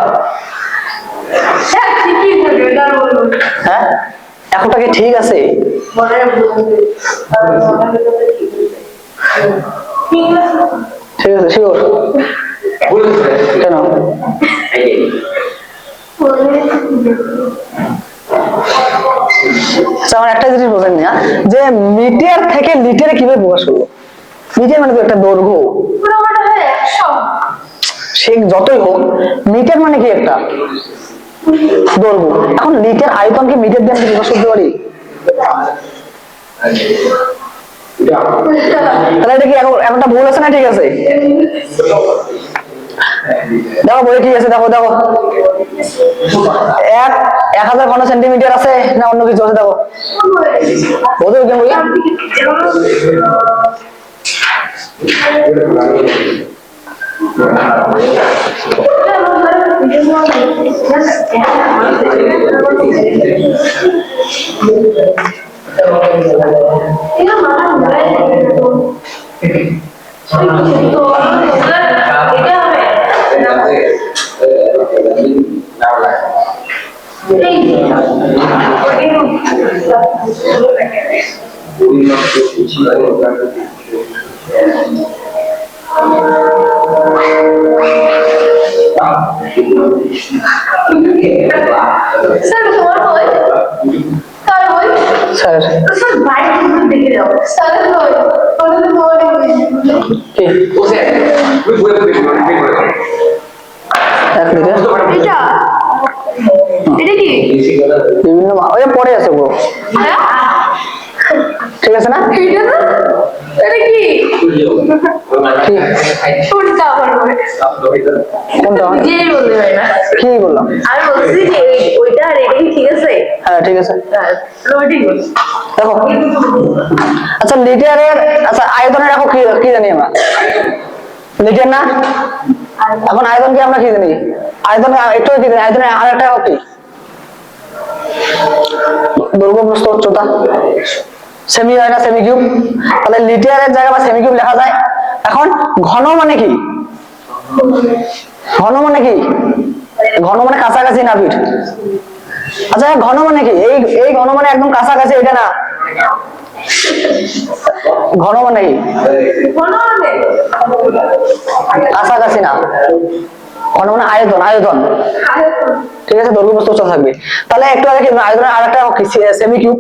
হ্যাঁ এককটা কি ঠিক আছে, ঠিক আছে শিওর, কেন আচ্ছা আমার একটা জিনিস বোঝেন না, যে মিটার থেকে লিটারে কিভাবে প্রকাশ করবো, মিটার মানে তো একটা দৈর্ঘ্য, সে যতই হোক মিটার মানে কি একটা দৈর্ঘ্য, এখন লিটার আয়তন কি মিটার দিয়ে আমি প্রকাশ করতে পারি, তাহলে এটা কি একটা ভুল আছে না, ঠিক আছে দেখো বই কি আছে, দেখো দেখো 1000 ঘন সেন্টিমিটার আছে না অন্য কিছু আছে, দেখো বোঝো কেন বই, স্যার বিভিন্ন ওই পরে আছে গো, ঠিক আছে না, কি বললাম, হ্যাঁ ঠিক আছে দেখো, আচ্ছা লিটারের, আচ্ছা আয়তনের একক কি জানি আমরা, লিটার না, এখন আয়তন কি আমরা কি জানি, আয়তন একটু কি জানি, আয়তনের আর একটা একক কি, দৈর্ঘ্য প্রস্থ উচ্চতা, সেমি হয় না সেমি কিউব, তাহলে লিটারের জায়গায় বা সেমি কিউব লেখা যায়। এখন ঘন মানে কি, ঘন মানে কি, ঘন মানে কাছাকাছি না পিঠ, আচ্ছা ঘন মানে কি, এই ঘন মানে একদম কাছাকাছি এটা না, ঘন মানে কি কাছাকাছি না, ঘন মানে আয়তন, আয়তন ঠিক আছে, দৈর্ঘ্য প্রস্থ উচ্চতা থাকবে। তাহলে একটু আগে আয়তনের আরেকটা সেমি কিউব,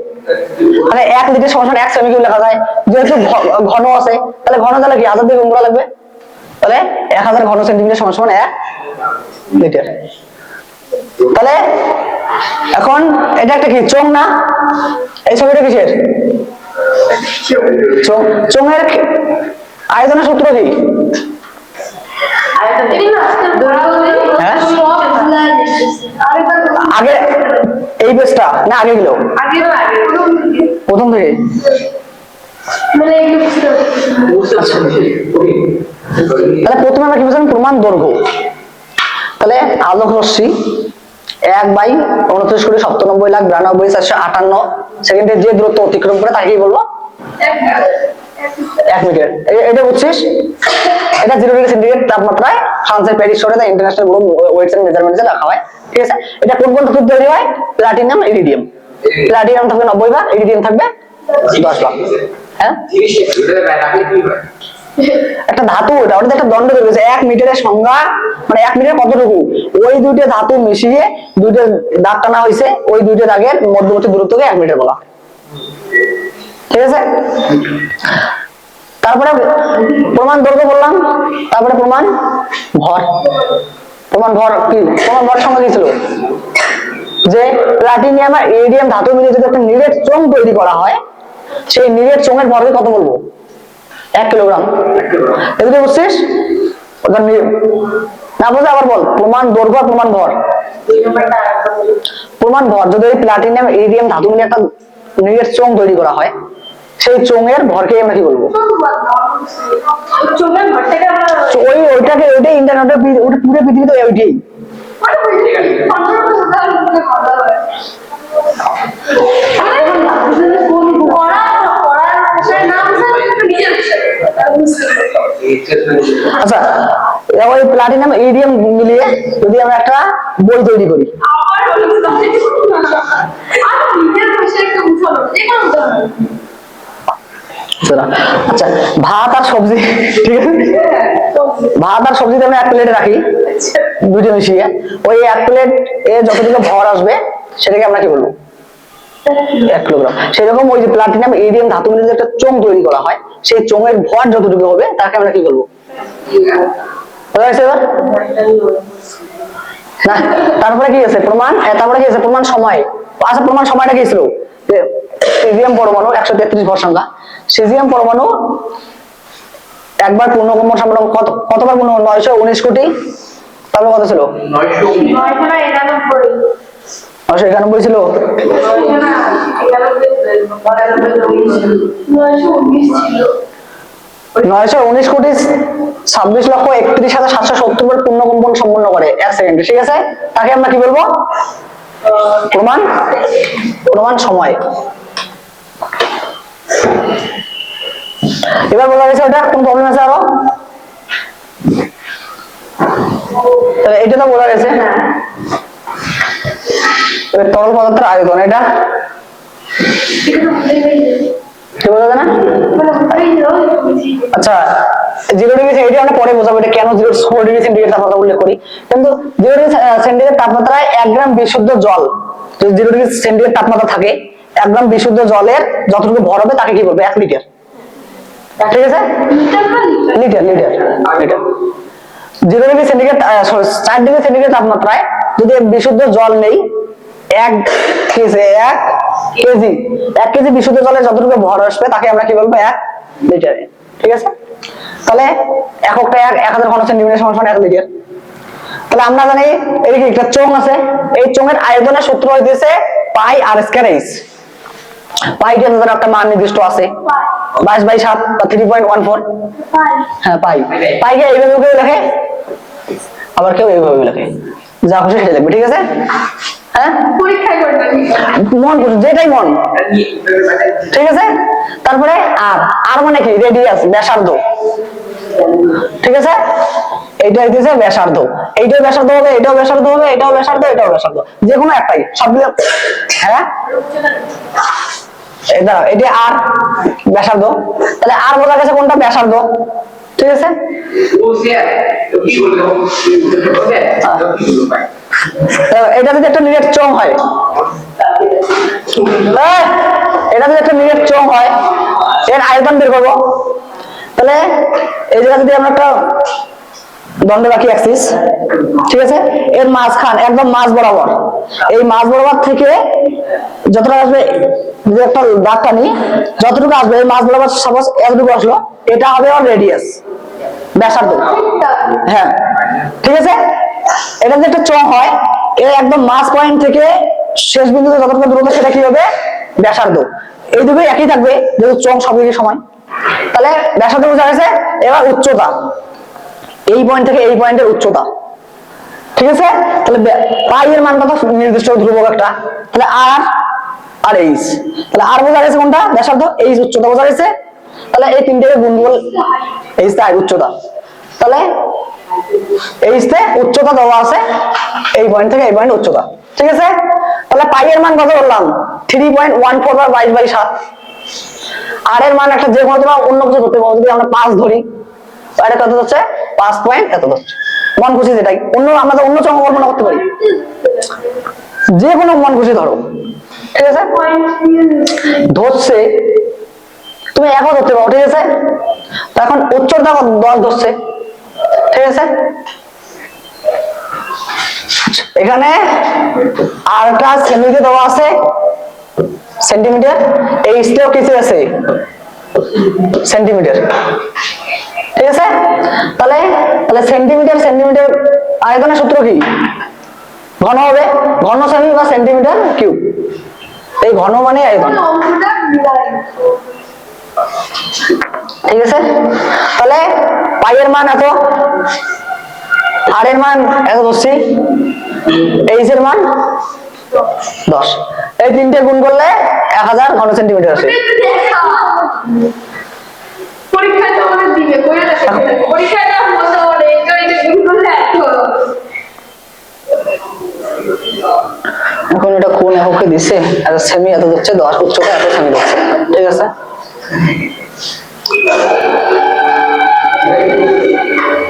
মানে 1 লিটার সমান 1 সেমি কিউব লেখা যায়, যেহেতু ঘন আছে তাহলে ঘন তাহলে কি 1000 দিয়ে গুণ করা লাগবে, তাহলে 1000 ঘন সেন্টিমিটার সমান 1 লিটার। তাহলে এখন এটা একটা কি চোঙ না, এই ছবিটা কিসের, চোঙের আয়তনের সূত্র কি, আগে এই পেজটা না আগে গেল প্রথম থেকে, তাহলে প্রথমে আমরা কি বলছিলাম প্রমাণ দৈর্ঘ্য, তাহলে আলোক রশ্মি 1/29,97,92,92,458 সেকেন্ডে যে দূরত্ব অতিক্রম করে তাকে কি বলবো? 1 মিটার। এটা বুঝছিস? এটা 0 ডিগ্রি সেন্টিগ্রেড তাপমাত্রায় ফ্রান্সের প্যারিস শহরে the international group weights and মেজারমেন্টসে রাখা হয়। ঠিক আছে, এটা কোন কোন ধাতু তৈরি হয়? Platinum, iridium. প্লাটিনাম থাকবে 90 ভাগ, ইরিডিয়াম থাকবে 10 ভাগ। হ্যাঁ, একটা ধাতু, ওটা একটা দণ্ড তৈরি হয়েছে 1 মিটারের সংজ্ঞা, মানে 1 মিটার কতটুকু, ওই দুইটা ধাতু মিশিয়ে দুইটা দাগ টানা হয়েছে, ওই দুইটা দাগের মধ্যবর্তী দূরত্বকে 1 মিটার বলা হয়। ঠিক আছে, তারপরে প্রমাণ দৈর্ঘ্য বললাম, তারপরে প্রমাণ ভর। প্রমাণ ভর কি? প্রমাণ ভর সঙ্গে কি ছিল? যে প্লাটিনিয়াম আর ইরিডিয়াম ধাতু মিলে যদি একটা নিরেট চোঙ তৈরি করা হয়, সেই নিরেট চোঙের ভরকে কত বলবো? 1 কিলোগ্রাম। এগুলো বুঝছিস? না বুঝে আবার বল। প্রমাণ দৈর্ঘ্য, প্রমাণ ভর। প্রমাণ ভর, যদি প্লাটিনাম ইরিডিয়াম ধাতু মিলে একটা নিরেট চোঙ তৈরি করা হয়, সেই চোঙের ভরকে আমরা কি বলবো? ওইটাকে ইন্টারনেটে পুরো পৃথিবীতে ওইটাই। আচ্ছা, ওই প্লাটিনাম ইরিডিয়াম মিলিয়ে যদি আমরা একটা বই তৈরি করি, আচ্ছা ভাত আর সবজি, ঠিক আছে, ভাত আর সবজি আমরা 1 প্লেটে রাখি দুটো মিশিয়ে, ওই 1 প্লেট এ যতটুকু ভর আসবে সেটাকে আমরা কি বলবো? 1 কিলোগ্রাম। সেরকম ওই যে প্লাটিনাম ইরিডিয়াম ধাতু মিলে একটা চোঙ তৈরি করা হয়, সেই চোঙের ভর যতটুকু হবে তাকে আমরা কি বলবো? বুঝা গেছে এবার? না, তারপরে কি আছে প্রমাণ, তারপরে কি আছে প্রমাণ সময়। আচ্ছা, প্রমাণ সময়টা কি ছিল? যে সিজিয়াম পরমাণু 133 ভর সংখ্যা, সিজিয়াম পরমাণু একবার পূর্ণকম্পন সম্পন্ন কতবার পূর্ণ? 919 কোটি। তাহলে কত ছিল? 991 ছিল। 919 কোটি 26,31,770 বার পূর্ণকম্পন সম্পন্ন করে 1 সেকেন্ডে। ঠিক আছে, তাকে আমরা কি বলবো? প্রমাণ, প্রমাণ সময়। এবার বলা গেছে ওটা কোন প্রবলেম আছে আরো? এটা তো বলা গেছে। তরল পদার্থের আয়তন, এটা কি বোঝা যায় না? আচ্ছা, 0 ডিগ্রি সেন্টিগ্রেড আমরা পরে বোঝাবো এটা কেন 0 ডিগ্রি সেন্টিগ্রেড তাপমাত্রা উল্লেখ করি, কিন্তু 0 ডিগ্রি সেন্টিগ্রেড তাপমাত্রায় 1 গ্রাম বিশুদ্ধ জল, যদি 0 ডিগ্রি সেন্টিগ্রেড তাপমাত্রা থাকে, 1 গ্রাম বিশুদ্ধ জলের যতটুকু ভর হবে তাকে কি বলবো? 1 লিটার। ঠিক আছে, litre litre litre. 0 degree centigrade 4 degree centigrade তাপমাত্রায় যদি বিশুদ্ধ জল নেই, 1 কেজি বিশুদ্ধ জলের যতটুকু ভর আসবে তাকে আমরা কি বলবো? 1 লিটার। ঠিক আছে, তাহলে এককটা 1000 ঘন সেন্টিমিটার সমান 1 লিটার। তাহলে আমরা জানি এদিকে একটা চোঙ আছে, এই চোঙের আয়তনের সূত্র হইতেছে পাই আর স্কয়ার এইচ। পাইটা ধরো একটা মান নির্দিষ্ট আছে 22/7 বা 3.14। হ্যাঁ, পাইকে এইভাবে কেউ লেখে, আবার কেউ এইভাবে লেখে, যা খুশি সেটা লিখবে। ঠিক আছে, হ্যাঁ, মন যেটাই মন। ঠিক আছে, তারপরে আর মানে কি? রেডিয়াস, ব্যাসার্ধ। ঠিক আছে, এইটা হইতেছে ব্যাসার্ধ, এইটাও ব্যাসার্ধ হবে, এটাও ব্যাসার্ধ হবে, এটাও ব্যাসার্ধ, এটাও ব্যাসার্ধ, যে কোনো একটাই, সবগুলো। হ্যাঁ, এটা আর ব্যাসার্ধ। তাহলে আর বোঝা গেছে কোনটা ব্যাসার্ধ। ঠিক আছে, এটা যদি একটা নিরেট চোঙ হয়, এটা যদি একটা নিরেট চোঙ হয়, এর আয়তন বের করবো। তাহলে এই জায়গা যদি আমরা একটা দণ্ড রাখি অ্যাক্সিস, ঠিক আছে, এর মাঝখান একদম মাঝ বরাবর, এই মাঝ বরাবর থেকে যতটা আসবে, যদি একটা দাগ টানি, যতটুকু আসবে এই মাঝ বরাবর, সাপোজ এতটুকু আসলো, এটা হবে ওর রেডিয়াস, ব্যাসার্ধ। হ্যাঁ, ঠিক আছে, এটা যদি একটা চোঙ হয়, এর একদম মাঝ পয়েন্ট থেকে শেষ বিন্দুতে যতটুকু দূরত্ব সেটা কি হবে? ব্যাসার্ধ। এই দুটো একই থাকবে যেহেতু চোঙ সবদিকে সমান। তাহলে ব্যাসার্ধ বোঝা গেছে। এবার উচ্চতা, এই পয়েন্ট থেকে এই পয়েন্টের উচ্চতা, ঠিক আছে, তাহলে পাই এর মান কত নির্দিষ্ট ধ্রুবক একটা, তাহলে আর আর এইচ, তাহলে আর বোঝা গেছে কোনটা ব্যাসার্ধ, এইচ উচ্চতা বোঝা গেছে, তাহলে এই তিনটাকে গুণফল এইচ তে উচ্চতা, তাহলে এইচ তে উচ্চতা দেওয়া আছে এই পয়েন্ট থেকে এই পয়েন্ট উচ্চতা, ঠিক আছে। তাহলে পাই এর মান কত বললাম 3.14/22/7, আর এর মান একটা যে কোনো তোমার অন্য কিছু ধরতে পারো, যদি আমরা 5 ধরি এটা কত হচ্ছে 5 পয়েন্ট এত হচ্ছে, মন খুশি যেটাই, অন্য আমরা তো অন্য সংখ্যা কল্পনা করতে পারি, যে কোনো মন খুশি ধরো, ঠিক আছে। ধরছে তুমি একও ধরতে পারো, ঠিক আছে। তো এখন উচ্চতা 10 ধরছে, ঠিক আছে। এখানে আরটা সেমিতে দেওয়া আছে সেন্টিমিটার, এই স্টেও কিছু আছে সেন্টিমিটার, ঠিক আছে। তাহলে তাহলে সেন্টিমিটার সেন্টিমিটার আয়তনের সূত্র কি, ঘন হবে, ঘন সেমি বা সেন্টিমিটার কিউব, এই ঘন মানে আয়তন, ঠিক আছে। তাহলে পাই এর মান এত, আর এর মান এত ধরছি, এইচ এর মান 10, এই তিনটে গুণ করলে 1000 ঘন সেন্টিমিটার আসে। পরীক্ষাটা আমাদের দিবে, পরীক্ষাটা মজা হবে, এটা গুণ করলে এত। এখন এটা কোন এককে দিছে, এত সেমি এত দিচ্ছে 10, উচ্চতা এত সেমি দিচ্ছে, ঠিক আছে।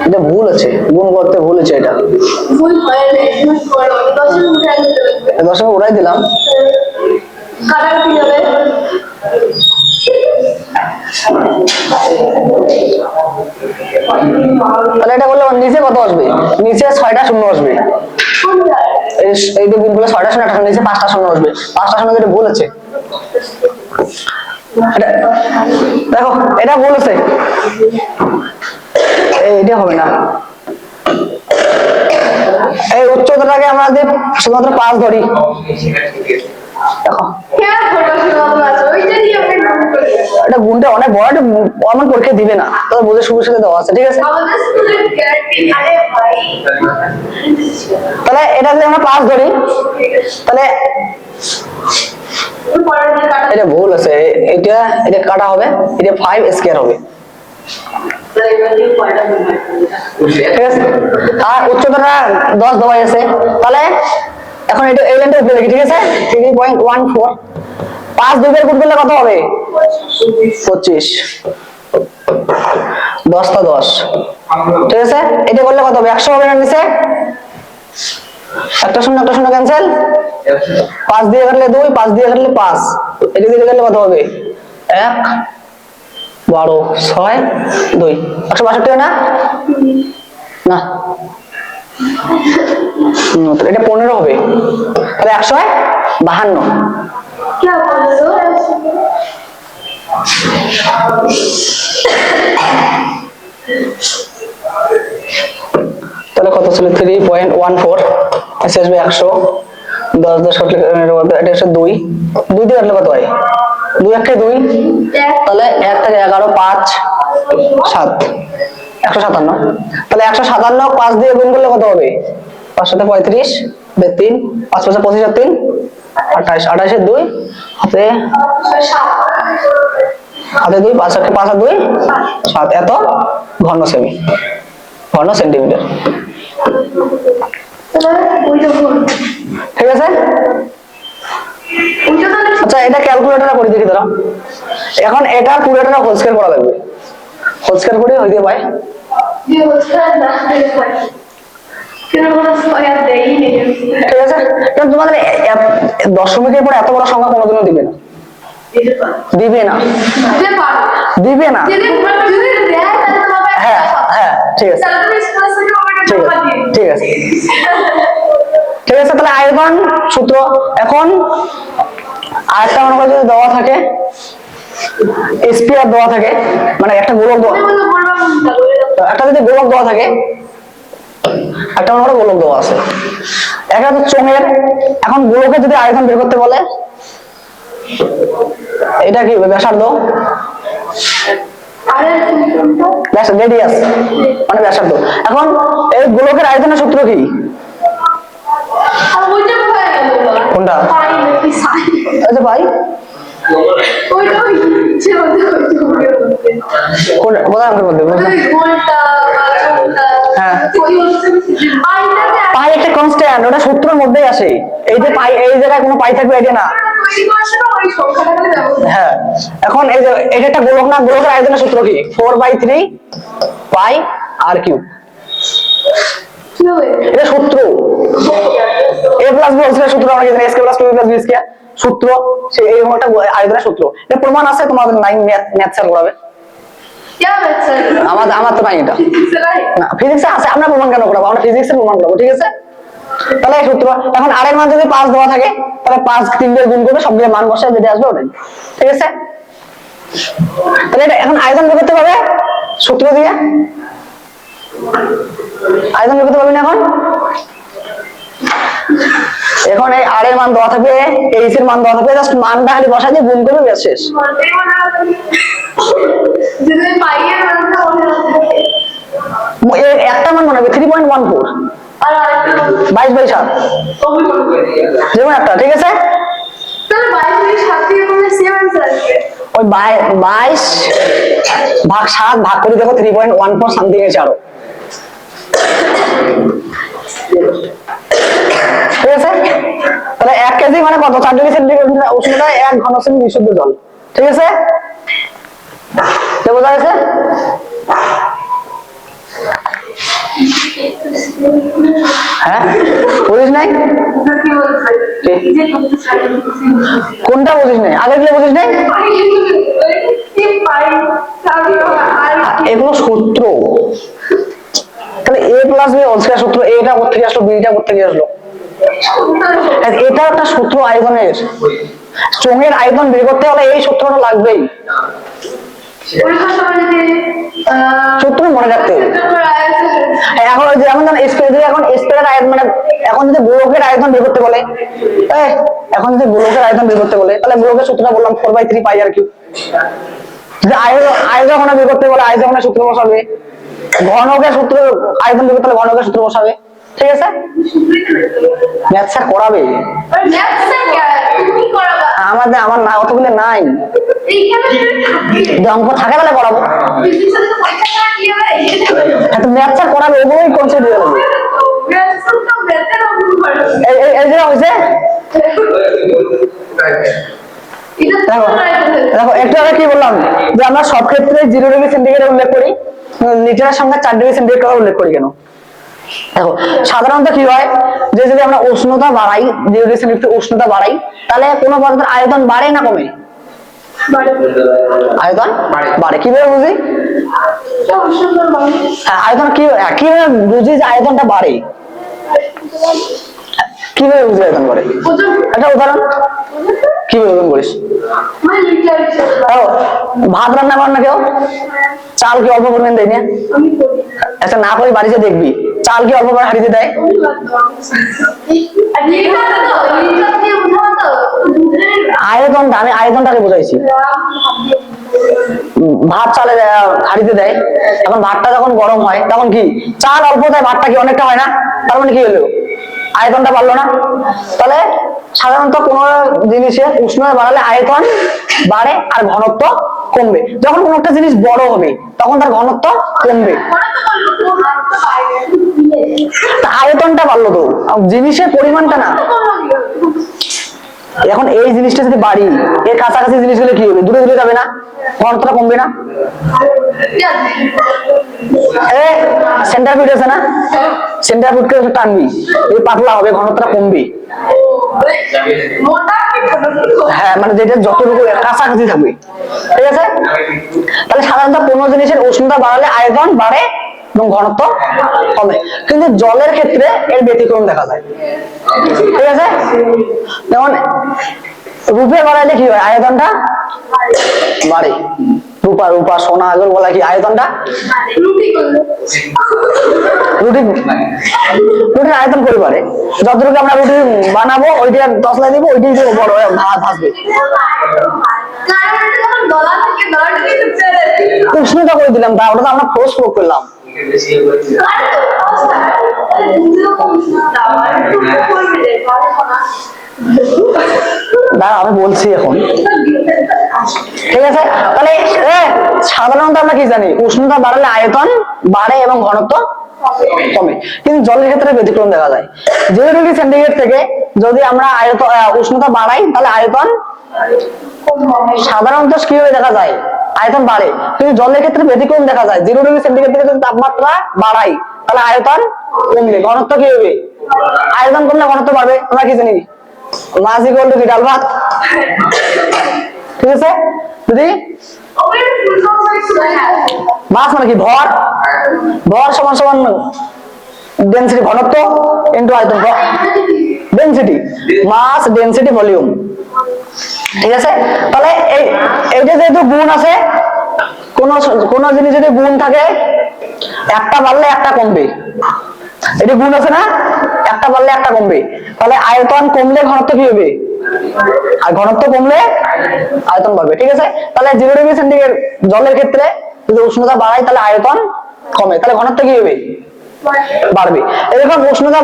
এটা ভুল আছে, গুণ করতে ভুল আছে, এটা ভুল হয় না, ভুল করো, 10 উঠাই দিতে লাগবে, 10 উড়াই দিলাম, কাটাকাটি যাবে। তাহলে এটা করলে নিচে কত আসবে, নিচে 6টা শূন্য আসবে, এই যে গুণগুলো 6টা শূন্য, একটা নিচে 5টা শূন্য আসবে, 5টা শূন্য যেটা ভুল আছে, দেখো এটা ভুল আছে, এইটা হবে না, এই উচ্চতাটাকে আমরা যদি শুধুমাত্র 5 ধরি, দেখো এটা গুণটা অনেক বড়, এটা আমার পরীক্ষা দিবে না, তবে বুঝে শুরুর সাথে দেওয়া আছে, ঠিক আছে। তাহলে এটা যদি আমরা 5 ধরি, তাহলে এটা ভুল আছে, এটা এটা কাটা হবে, এটা 5 স্কয়ার হবে, ঠিক আছে। আর উচ্চতাটা 10 দেওয়া আছে, তাহলে এখন এটা এই লাইনটা উপরে লিখি, ঠিক আছে, 3.14, 5 2 এর গুণ করলে কত হবে 25, 10 টা 10, ঠিক আছে। এটা করলে কত হবে 100 হবে না, নিচে একটা শূন্য ক্যান্সেল, 5 দিয়ে কাটলে 2, 5 দিয়ে কাটলে 5, এটা দিয়ে কাটলে কত হবে 1 12 6 2, 162 না, না এটা 15 হবে, তাহলে 152, क्या बोल रहे हो? তাহলে কত ছিল 3.14, এসে আসবে 100, 10 10 কাটলে এটা হচ্ছে 2 দিয়ে কাটলে কত হয় 2 1 2, তাহলে 1 থেকে 11 5 7, 157, তাহলে 157 5 দিয়ে গুণ করলে কত হবে 5 সাথে 35, 3 5 5 25 আর 3 28, 28 এর 2 হাতে হাতে 2, 5 আর 5 আর 2 7, এত ঘন সেমি, ঘন সেন্টিমিটার, ঠিক আছে। আচ্ছা এটা ক্যালকুলেটরে করে দেখি দাঁড়াও, এখন এটা পুরোটা হোল স্কয়ার করা লাগবে, হোল স্কয়ার করে হইতে পায়, ये उसका ना কেন কোনো স্কয়ার দেই নেই, ঠিক আছে। কারণ তোমাদের দশমিকের পর এত বড় সংখ্যা কোনোদিনও দিবে না, দিবে না, দিবে না, যদি দেয় তাহলে তোমাকে হ্যাঁ হ্যাঁ ঠিক আছে, তাহলে তুমি স্কুল থেকে ওটা ঠিক জমা আছে, দিও, ঠিক আছে, ঠিক আছে। তাহলে আয়তন সূত্র, এখন আরেকটা মনে করো যদি দেওয়া থাকে স্পিয়ার দেওয়া থাকে, মানে একটা গোলক দেওয়া, একটা যদি গোলক দেওয়া থাকে, একটা মনে করো গোলক দেওয়া আছে, একটা তো চোঙের, এখন গোলকের যদি আয়তন বের করতে বলে, এটা কি ব্যাসার্ধ, রেডিয়াস মানে ব্যাসার্ধ, এখন এই গোলকের আয়তনের সূত্র কি কোনটা? পাই নাকি সাই? আচ্ছা ভাই ওইটা ওই যে মধ্যে কোন কোথায় অঙ্কের মধ্যে বলতো? গোলটা বা চোখটা হ্যাঁ। ওই পাইটাতে পাই একটা কনস্ট্যান্ট, ওটা সূত্রের মধ্যেই আসে। এই যে পাই, এই জায়গায় কোনো পাই থাকবে এটা না। তৈরি করছে না ওই সংখ্যাটাকে যাবো। হ্যাঁ, এখন এই যে এটা একটা গোলক না, গোলকের আয়তনের সূত্র কি? 4/3 পাই আর কিউব। কি হবে? এটা সূত্র। a plus b whole square সূত্র আমরা জানি, a plus 2b plus b square সূত্র। সেই এই একটা আয়তনের সূত্র। এটা প্রমাণ আছে, তোমাদের 9 ম্যাথ স্যার করাবে। क्या मैथ सर? আমার তো নাই এটা। फिजिक्स है না, ফিজিক্সে আছে, আমরা প্রমাণ কেন করাবো? আমরা ফিজিক্সের প্রমাণ করবো, ঠিক আছে? তাহলে এই সূত্র। এখন r এর মান যদি 5 দেওয়া থাকে, তাহলে 5 3 দিয়ে গুণ করবে, সবগুলো মান বসায় যেটা আসবে ওটাই, ঠিক আছে? তাহলে এটা এখন আয়তন বের করতে পারবে সূত্র দিয়ে? আয়তন বের করতে পারবে না এখন? এখন এই r এর মান দেওয়া থাকবে, h এর মান দেওয়া থাকবে, জাস্ট মানটা খালি বসায় দিয়ে গুণ করবে, ব্যাস শেষ। মনে মনে যদি পাইয়ের মানটা মনে রাখতে এর একটা মান মনে হবে 3.14, আর আরেকটা 22/7, ওই মনে করে যেমন একটা, ঠিক আছে? তাহলে 22 এর সাথে মনে সেম आंसर আসবে। ওই 22/7 ভাগ করে দেখো 3.14 সামথিং এসে আরো, ঠিক আছে? তাহলে 1 কেজি মানে কত? 4 ডিগ্রি সেন্টিগ্রেড উষ্ণতা 1 ঘন সেমি বিশুদ্ধ জল, ঠিক আছে? বোঝা গেছে? হ্যাঁ, বুঝিস নাই? কি বলছে? এই যে করতে চাই কোনটা বুঝিস নাই? আগের গুলো বুঝিস নাই? কি পাই তাহলে আর এগুলো সূত্র। তাহলে a plus b whole square সূত্র, এটা কোথা থেকে আসলো, b টা কোথা থেকে আসলো? এটা একটা সূত্র আয়তনের। চোঙের আয়তন বের করতে হলে এই সূত্রটা লাগবেই। পরীক্ষার সময় যদি সূত্র মনে রাখতে হবে। এখন ওই যে যেমন এখন স্পেয়ারের আয়তন মানে এখন যদি গোলকের আয়তন বের করতে বলে, এখন যদি গোলকের আয়তন বের করতে বলে, তাহলে গোলকের সূত্রটা বললাম 4/3 পাই আর কিউব। যদি আয়তন বের করতে বলে আয়তনের সূত্র বসাবে, ঘনকের সূত্র আয়তন বের করতে হলে ঘনকের সূত্র বসাবে, ঠিক আছে? ম্যাথ স্যার করাবে, ম্যাথ স্যার তুমি করাবা আমার না অতগুলো নাই। এইখানে থাকে যদি অঙ্ক থাকে তাহলে করাবো। ফিজিক্স এর পরীক্ষা করা কি হয় এত ম্যাথ স্যার করাবে, ওগুলোই কনসেপ্ট দিয়ে দেবে। ম্যাথ স্যার তো ম্যাথের অঙ্ক করে এই যে হয়েছে, এটা দেখো তো দেখো একটু আগে কি বললাম যে আমরা সব ক্ষেত্রে 0 ডিগ্রি সেন্টিগ্রেড উল্লেখ করি, লিটারের সংখ্যা 4 ডিগ্রি সেন্টিগ্রেড করে উল্লেখ করি কেন? দেখো সাধারণত কি হয় যে যদি আমরা উষ্ণতা বাড়াই, 0 ডিগ্রি সেন্টিগ্রেড উষ্ণতা বাড়াই, তাহলে কোনো পদার্থের আয়তন বাড়ে না কমে? আয়তন বাড়ে। কিভাবে বুঝি? আয়তন কিভাবে বুঝি যে আয়তনটা বাড়ে? কিভাবে বুঝি আয়তন বাড়ে? একটা উদাহরণ কিভাবে ওজন করিস? দেখো ভাত রান্না কর না কেউ, চাল কি অল্প পরিমাণ দেয় না? আচ্ছা না করে বাড়িতে দেখবি চাল কি অল্প পরিমাণ হাঁড়িতে দেয়? আয়তনটা, আমি আয়তনটাকে বোঝাইছি। ভাত চালে হাঁড়িতে দেয়, এখন ভাতটা যখন গরম হয় তখন কি চাল অল্প দেয়, ভাতটা কি অনেকটা হয় না? তার মানে কি হলো? আয়তনটা বাড়লো না? তাহলে সাধারণত কোন জিনিসের উষ্ণতা বাড়ালে আয়তন বাড়ে আর ঘনত্ব কমবে। যখন কোন একটা জিনিস বড় হবে তখন তার ঘনত্ব কমবে, আয়তনটা বাড়লো তো, জিনিসের পরিমাণটা না। এখন এই জিনিসটা যদি বাড়ি, এর কাছাকাছি জিনিসগুলো কি হবে? দূরে দূরে যাবে না? ঘনত্বটা কমবে না? সেন্টারপিড আছে না, সেন্টারপিডকে টানবি, এই পাতলা হবে, ঘনত্বটা কমবে। হ্যাঁ মানে যেটা যতটুকু কাছাকাছি থাকবে, ঠিক আছে? তাহলে সাধারণত কোনো জিনিসের উষ্ণতা বাড়ালে আয়তন বাড়ে এবং ঘনত্ব কমে, কিন্তু জলের ক্ষেত্রে এর ব্যতিক্রম দেখা যায়, ঠিক আছে? যেমন রূপে বাড়াইলে কি হয়? আয়তনটা বাড়ে। রূপা রূপা সোনা এগুলো বলা কি আয়তনটা? রুটির আয়তন করে পারে, যতটুকু আমরা রুটি বানাবো ওইটা 10 লাই দিব, ওইটাই বড় ভাত ভাসবে। উষ্ণতা করে দিলাম, তা ওটা তো আমরা ফোর্স প্রয়োগ করলাম। দাঁড়া আমি বলছি এখন, ঠিক আছে? তাহলে সাধারণত আমরা কি জানি, উষ্ণতা বাড়লে আয়তন বাড়ে এবং ঘনত্ব কমে। কিন্তু জলের ক্ষেত্রে ব্যতিক্রম দেখা যায়। 0 ডিগ্রি সেন্টিগ্রেড থেকে যদি আমরা উষ্ণতা বাড়াই তাহলে আয়তন সাধারণত কিভাবে দেখা যায়, আয়তন বাড়ে। কিন্তু জলের ক্ষেত্রে ব্যতিক্রম দেখা যায়, 0 ডিগ্রি সেন্টিগ্রেড থেকে যদি তাপমাত্রা বাড়াই তাহলে আয়তন কমবে, ঘনত্ব কি হবে? আয়তন কমলে ঘনত্ব বাড়বে। আমরা কি জানি, মাস ইকুয়াল টু কি, ডাল ভাত। ঠিক আছে? যদি মাস মানে কি, ভর, ভর সমান সমান ডেনসিটি, ঘনত্ব ইনটু আয়তন, ডেনসিটি, মাস ডেনসিটি ভলিউম। ঠিক আছে? তাহলে এইটা যেহেতু গুণ আছে, কোন জিনিস যদি গুণ থাকে একটা বাড়লে একটা কমবে, এটা গুণ আছে না, একটা বাড়লে একটা কমবে। তাহলে আয়তন কমলে ঘনত্ব কি হবে, আর ঘনত্ব কমলে আয়তন বাড়বে। ঠিক আছে? তাহলে 0 ডিগ্রি সেন্টিগ্রেড জলের ক্ষেত্রে যদি উষ্ণতা বাড়ায় তাহলে আয়তন কমে, তাহলে ঘনত্ব কি হবে, বাড়বে। এরকম উষ্ণতা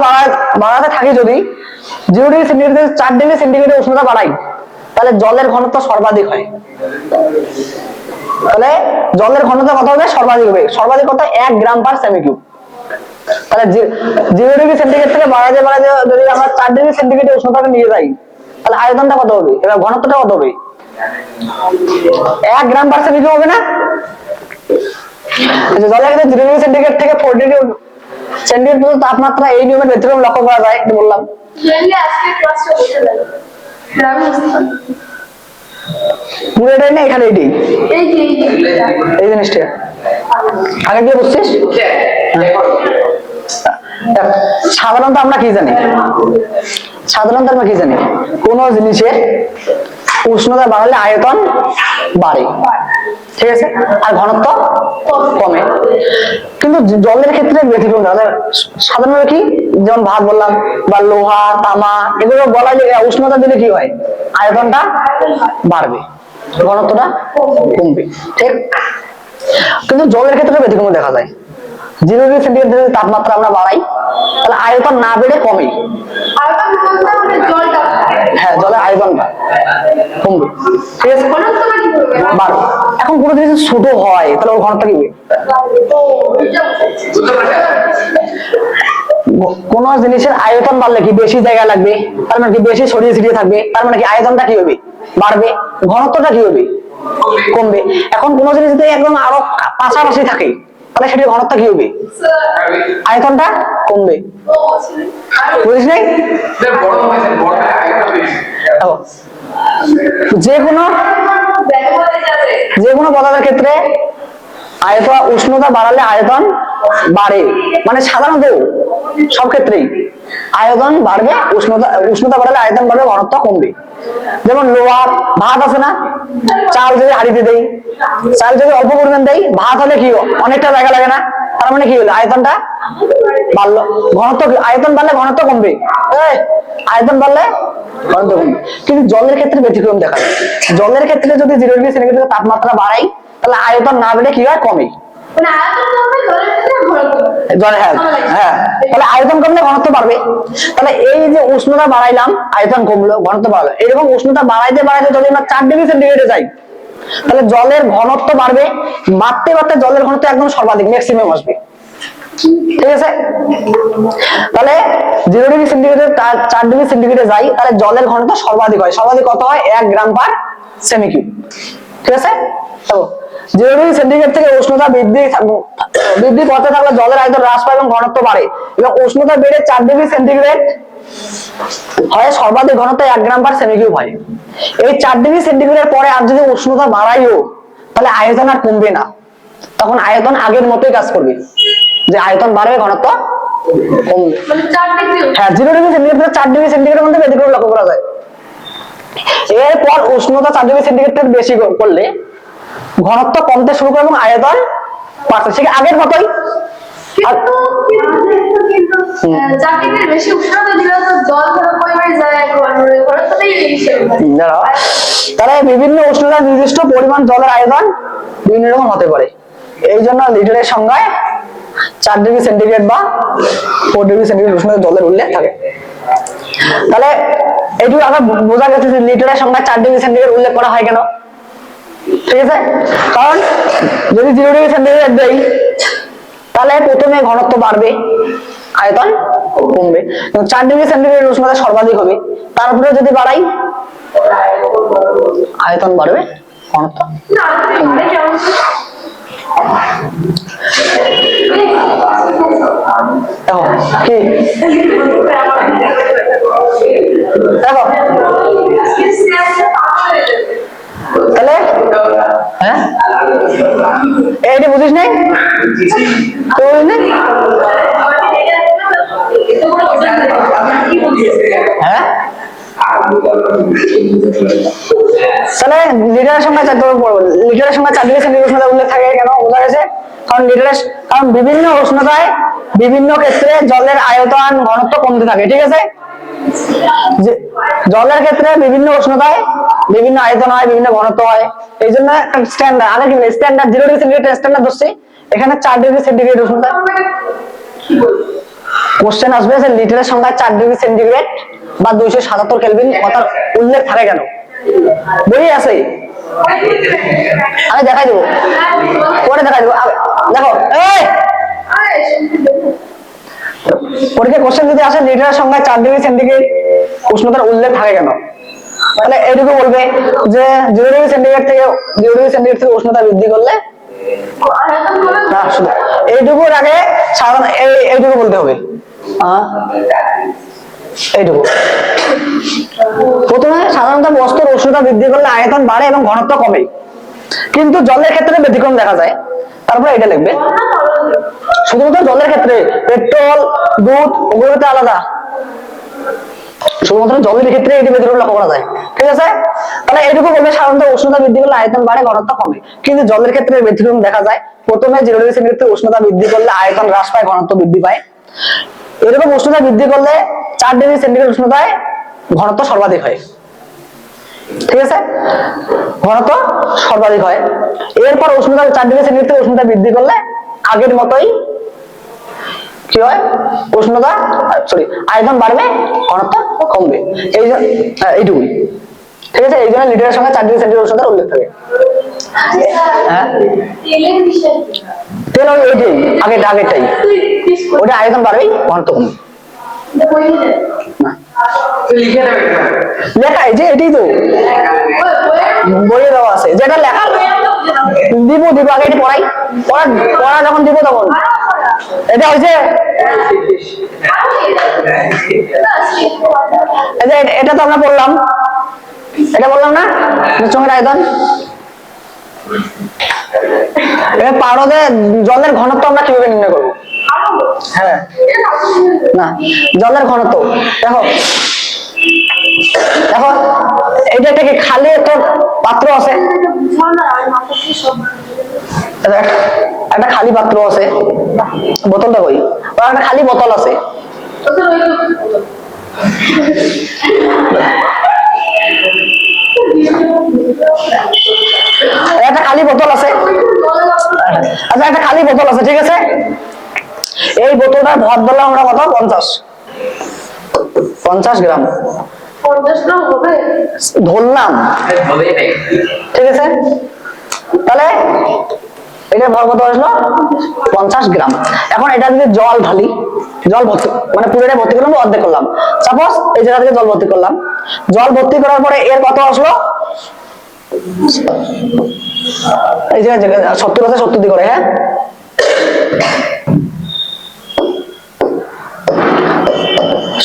বাড়াতে থাকি যদি 0 ডিগ্রি সেন্টিগ্রেড থেকে 4 ডিগ্রি সেন্টিগ্রেডে উষ্ণতা বাড়াই তাহলে জলের ঘনত্ব সর্বাধিক হয়। তাহলে জলের ঘনত্ব কত হবে, সর্বাধিক হবে। সর্বাধিক কত, 1 গ্রাম পার সেমি কিউব। তাহলে 0 ডিগ্রি সেন্টিগ্রেড থেকে বাড়াতে যদি আমরা 4 ডিগ্রি সেন্টিগ্রেডে উষ্ণতাটা নিয়ে যাই তাহলে আয়তনটা কত হবে, এবার ঘনত্বটা কত হবে, 1 গ্রাম পার সেমি কিউব হবে না? জলের ক্ষেত্রে 0 ডিগ্রি সেন্টিগ্রেড থেকে 4 ডিগ্রি সেন্টিগ্রেড পর্যন্ত তাপমাত্রা এই নিয়মের ব্যতিক্রম লক্ষ্য করা যায়, এটা বললাম। পুরোটাই না, এখানে এই জিনিসটা আগে দিয়ে বুঝছিস। সাধারণত আমরা কি জানি, কোন জিনিসের উষ্ণতা বাড়লে আয়তন বাড়ে, ঠিক আছে, আর ঘনত্ব কমে। কিন্তু জলের ক্ষেত্রে ব্যতিক্রম। সাধারণত কি, যেমন ভাত বললাম বা লোহা, তামা, এগুলো বলা যায় উষ্ণতা দিলে কি হয়, আয়তনটা বাড়বে, ঘনত্বটা কমবে, ঠিক। কিন্তু জলের ক্ষেত্রে ব্যতিক্রম দেখা যায়। 0 ডিগ্রি সেন্টিগ্রেড যদি তাপমাত্রা আমরা বাড়াই তাহলে আয়তন না বেড়ে কমে। হ্যাঁ, জলের আয়তনটা কমবে, ঠিক আছে, বাড়বে। এখন কোনো জিনিস ছোট হয় তাহলে ওর ঘনত্ব কি হবে, কোন জিনিসের আয়তন বাড়লে কি বেশি জায়গা লাগবে, তার মানে কি বেশি ছড়িয়ে ছিটিয়ে থাকবে, তার মানে কি আয়তনটা কি হবে, বাড়বে, ঘনত্বটা কি হবে, কমবে। এখন কোন জিনিস যদি একদম আরো পাশাপাশি থাকে তাহলে সেটির ঘনত্ব কি হবে, আয়তনটা কমবে। বুঝিস নাই? যে কোনো পদার্থের ক্ষেত্রে উষ্ণতা বাড়ালে আয়তন বাড়ে, মানে সাধারণত সব ক্ষেত্রেই আয়তন বাড়বে, উষ্ণতা বাড়ালে আয়তন বাড়বে, ঘনত্ব কমবে। যেমন লোহার ভাত আছে না, চাল যদি হাঁড়িতে দেই, চাল যদি অল্প পরিমাণ দেই, ভাত হলে কি অনেকটা জায়গা লাগে না, তার মানে কি হলো, আয়তনটা বাড়লো, ঘনত্ব, আয়তন বাড়লে ঘনত্ব কমবে, আয়তন বাড়লে ঘনত্ব কমবে। কিন্তু জলের ক্ষেত্রে ব্যতিক্রম দেখা যায়। জলের ক্ষেত্রে যদি 0 ডিগ্রি সেন্টিগ্রেড তাপমাত্রা বাড়াই তাহলে আয়তন না বেড়ে কি হয়, কমে। হ্যাঁ, তাহলে আয়তন কমলে ঘনত্ব বাড়বে। তাহলে এই যে উষ্ণতা বাড়াইলাম, আয়তন কমলো, ঘনত্ব বাড়লো। এরকম উষ্ণতা বাড়াইতে যদি আমরা 4 ডিগ্রি সেন্টিগ্রেডে যাই তাহলে জলের ঘনত্ব বাড়বে, বাড়তে বাড়তে জলের ঘনত্ব একদম সর্বাধিক, ম্যাক্সিমাম আসবে, ঠিক আছে। তাহলে 0 ডিগ্রি সেন্টিগ্রেডে 4 ডিগ্রি সেন্টিগ্রেডে যাই তাহলে জলের ঘনত্ব সর্বাধিক হয়। সর্বাধিক কত হয়, 1 গ্রাম পার সেমি কিউব, ঠিক আছে। তো 0 ডিগ্রি সেন্টিগ্রেড থেকে উষ্ণতা বৃদ্ধি করতে থাকলে জলের আয়তন হ্রাস পায় এবং ঘনত্ব বাড়ে, এবং উষ্ণতা বেড়ে 4 ডিগ্রি সেন্টিগ্রেড হয়, সর্বাধিক ঘনত্ব 1 গ্রাম পার সেমি কিউব হয়। এই 4 ডিগ্রি সেন্টিগ্রেডের পরে আর যদি উষ্ণতা বাড়াইও তাহলে আয়তন আর কমবে না, তখন আয়তন আগের মতোই কাজ করবে, যে আয়তন বাড়বে, ঘনত্ব কমবে। হ্যাঁ, 0 ডিগ্রি সেন্টিগ্রেড থেকে 4 ডিগ্রি সেন্টিগ্রেডের মধ্যে ব্যতিক্রম লক্ষ্য করা যায়। এরপর উষ্ণতা 4 ডিগ্রি সেন্টিগ্রেড বেশি করলে ঘনত্ব কমতে শুরু করে এবং আয়তন বাড়তে, ঠিক আগের মতোই। তাহলে বিভিন্ন উষ্ণতার নির্দিষ্ট পরিমাণ জলের আয়তন বিভিন্ন রকম হতে পারে। এই জন্য লিটারের সংজ্ঞায় 4 ডিগ্রি সেন্টিগ্রেড বা 4 ডিগ্রি সেন্টিগ্রেড উষ্ণতায় জলের উল্লেখ থাকে। তাহলে এইটুকু আগে বোঝা গেছে যে লিটারের সংখ্যা 4 ডিগ্রি সেন্টিগ্রেড উল্লেখ করা হয় কেন। ঠিক আছে, কারণ যদি 0 ডিগ্রি সেন্টিগ্রেড দেই তাহলে প্রথমে ঘনত্ব বাড়বে, আয়তন কমবে। 4 ডিগ্রি সেন্টিগ্রেড উষ্ণতা সর্বাধিক হবে, তারপরে যদি বাড়াই আয়তন বাড়বে, ঘনত্ব কমবে। দেখো কি দেখো তাহলে হ্যাঁ এইটা বুঝিস নাই তো হ্যাঁ তাহলে লিটারের সংখ্যা 4 ডিগ্রি সেন্টিগ্রেড উষ্ণতা উল্লেখ থাকে কেন বোঝা গেছে। কারণ বিভিন্ন উষ্ণতায় বিভিন্ন ক্ষেত্রে জলের আয়তন ঘনত্ব কমতে থাকে। ঠিক আছে, জলের ক্ষেত্রে বিভিন্ন উষ্ণতায় বিভিন্ন আয়তন হয়, বিভিন্ন ঘনত্ব হয়, এই জন্য স্ট্যান্ডার্ড আগে কি স্ট্যান্ডার্ড 0 ডিগ্রি সেন্টিগ্রেড স্ট্যান্ডার্ড ধরছি, এখানে 4 ডিগ্রি সেন্টিগ্রেড উষ্ণতা। কোশ্চেন আসবে যে লিটারের সংখ্যা 4 ডিগ্রি সেন্টিগ্রেড বা 277 কেলভিন কথার উল্লেখ থাকে কেন, বই আছে, আমি দেখাই দেবো, পরে দেখাই দেবো। দেখো এই পরীক্ষা কোশ্চেন যদি আসে লিটারের সংখ্যা 4 ডিগ্রি সেন্টিগ্রেড উষ্ণতার উল্লেখ থাকে কেন, তাহলে এইটুকু বলবে যে 0 ডিগ্রি সেন্টিগ্রেড থেকে উষ্ণতা বৃদ্ধি করলে না, শুধু এইটুকুর আগে সাধারণ এইটুকু বলতে হবে। এইটুকু প্রথমে সাধারণত বস্তুর উষ্ণতা বৃদ্ধি করলে আয়তন বাড়ে এবং ঘনত্ব কমে, কিন্তু জলের ক্ষেত্রে ব্যতিক্রম দেখা যায়। তারপরে এটা লিখবে শুধুমাত্র জলের ক্ষেত্রে, পেট্রোল দুধ ওগুলোতে আলাদা, শুধুমাত্র জলের ক্ষেত্রে এটি ব্যতিক্রম লক্ষ্য করা যায়। ঠিক আছে, তাহলে এটুকু বলবে সাধারণত উষ্ণতা বৃদ্ধি করলে আয়তন বাড়ে ঘনত্ব কমে, কিন্তু জলের ক্ষেত্রে ব্যতিক্রম দেখা যায়। প্রথমে 0 ডিগ্রি সেন্টিগ্রেড উষ্ণতা বৃদ্ধি করলে আয়তন হ্রাস পায়, ঘনত্ব বৃদ্ধি পায়। এরকম উষ্ণতা বৃদ্ধি করলে 4 ডিগ্রি সেন্টিগ্রেড উষ্ণতায় ঘনত্ব সর্বাধিক হয়। ঠিক আছে, ঘনত্ব সর্বাধিক হয়। এরপর উষ্ণতা 4 ডিগ্রি সেন্টিগ্রেড উষ্ণতা বৃদ্ধি করলে আগের মতোই কি হয়, উষ্ণতা আয়তন বাড়বে, ঘনত্ব কমবে। এইটুকুই। ঠিক আছে, এই জন্য লিটারের সংখ্যা 4 ডিগ্রি সেন্টিগ্রেড উষ্ণতার উল্লেখ থাকে। হ্যাঁ তেল ওই এইটাই আগেরটাই, ওটা আয়তন বাড়বে, ঘনত্ব কমবে। লেখা এই যে এটাই তো বইয়ে দেওয়া আছে, যেটা লেখা দিব আগে এটি পড়া যখন দিব তখন এটা হয়েছে। এটা তো আমরা বললাম, এটা বললাম না চোখের আয়তন। এবার পারদে জলের ঘনত্ব আমরা কিভাবে নির্ণয় করবো? হ্যাঁ না, জলের ঘনত্ব দেখো দেখো এইটা একটা কি খালি একটা পাত্র আছে, একটা খালি পাত্র আছে, বোতলটা কই, একটা খালি বোতল আছে, একটা খালি বোতল আছে। আচ্ছা একটা খালি বোতল আছে, ঠিক আছে, এই বোতলটার ভর ধরলাম আমরা কত, 50 গ্রাম ধরলাম। ঠিক আছে, তাহলে এটার ভর কত আসলো, 50 গ্রাম। এখন এটা যদি জল ঢালি, জল ভর্তি মানে পুরোটা ভর্তি করলাম, অর্ধেক করলাম, সাপোজ এই জায়গা থেকে জল ভর্তি করলাম, জল ভর্তি করার পরে এর কত আসলো, এই জায়গায় 70 আছে, 70 দিয়ে করে, হ্যাঁ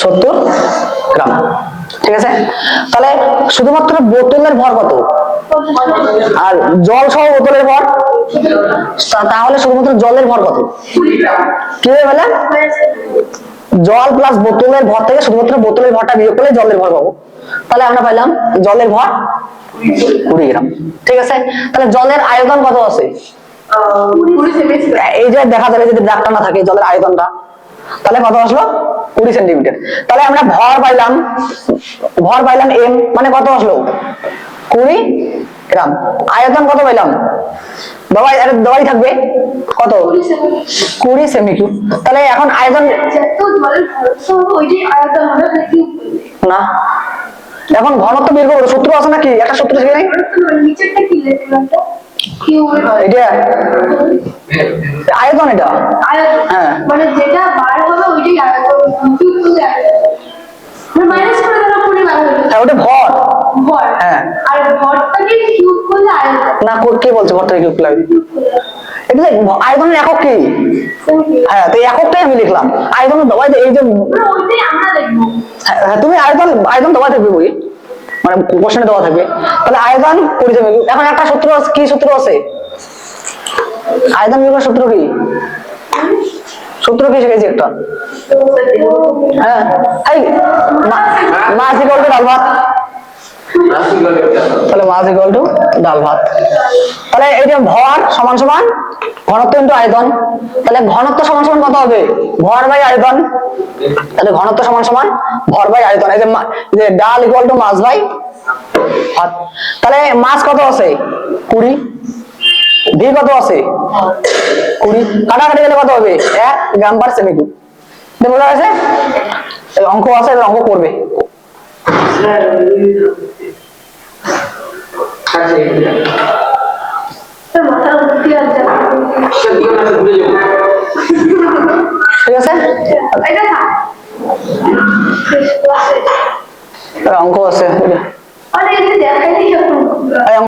70 গ্রাম। ঠিক আছে, তাহলে শুধুমাত্র বোতলের ভর কত আর জল সহ বোতলের ভর, তাহলে শুধুমাত্র জলের ভর কত, কি হবে বলে জল প্লাস বোতলের ভর থেকে শুধুমাত্র বোতলের ভরটা বিয়োগ করলে জলের ভর পাবো। তাহলে আমরা পাইলাম জলের ভর 20 গ্রাম। ঠিক আছে, তাহলে জলের আয়তন কত আছে, এই যে দেখা যাবে যদি দাগটা না থাকে জলের আয়তনটা, তাহলে কত আসলো 20 সেন্টিমিটার। তাহলে আমরা ভর পাইলাম এম, মানে কত আসলো 20 গ্রাম। আয়তন কত পাইলাম দেওয়াই থাকবে কত 20 সেমি কিউব। তাহলে এখন আয়তন যত জলের ঘনত্ব হবে ওইটাই আয়তন হবে কিউব না, এখন ঘনত্ব বের করবো, সূত্র আছে নাকি? একটা সূত্র শিখে নেই। নিচেরটা কি লিখলাম তো কিউব এটা আয়তন, এটা আয়তন হ্যাঁ। মানে যেটা বার হবে ওইটাই আয়তন কিউব করলে আয়তন মানে মাইনাস করে দিলে পুরো বার হবে হ্যাঁ ওটা ভর। ভর হ্যাঁ। আর ভরটাকে কিউব করলে আয়তন না কে বলছে ভর থেকে কিউব লাগবে? এটা আয়তনের একক কি? হ্যাঁ, তো এককটাই আমি লিখলাম। আয়তন দেওয়াই, এই যে ওইটাই আমরা লিখবো হ্যাঁ, তুমি আয়তন দেওয়া থাকবে বই, মানে কোশ্চেনে দেওয়া থাকবে। তাহলে আয়তন 20 সেমি কিউব। এখন একটা সূত্র আছে, কি সূত্র আছে? আয়তন বিভাগের সূত্র কি? সূত্র কি শিখেছি একটা? হ্যাঁ, এই মাস ইকুয়াল টু ডাল ভাত। তাহলে মাস ইকুয়াল টু ডাল ভাত। তাহলে এই যে ভর সমান সমান ঘনত্ব ইনটু আয়তন। তাহলে ঘনত্ব সমান সমান কত হবে? ভর বাই আয়তন। তাহলে ঘনত্ব সমান সমান ভর বাই আয়তন। এই যে ডাল ইকুয়াল টু মাস বাই ভাত। তাহলে মাস কত আছে? 20। ভি কত আছে? 20। কাটাকাটি গেলে কত হবে? 1 গ্রাম পার সেমি কিউব। বোঝা গেছে? এই অঙ্ক আছে, এবার অঙ্ক করবে। মাথা বুদ্ধি আছে ঠিক আছে, এটা থাক শেষ ক্লাসে অঙ্ক আছে। অনেক দেখাই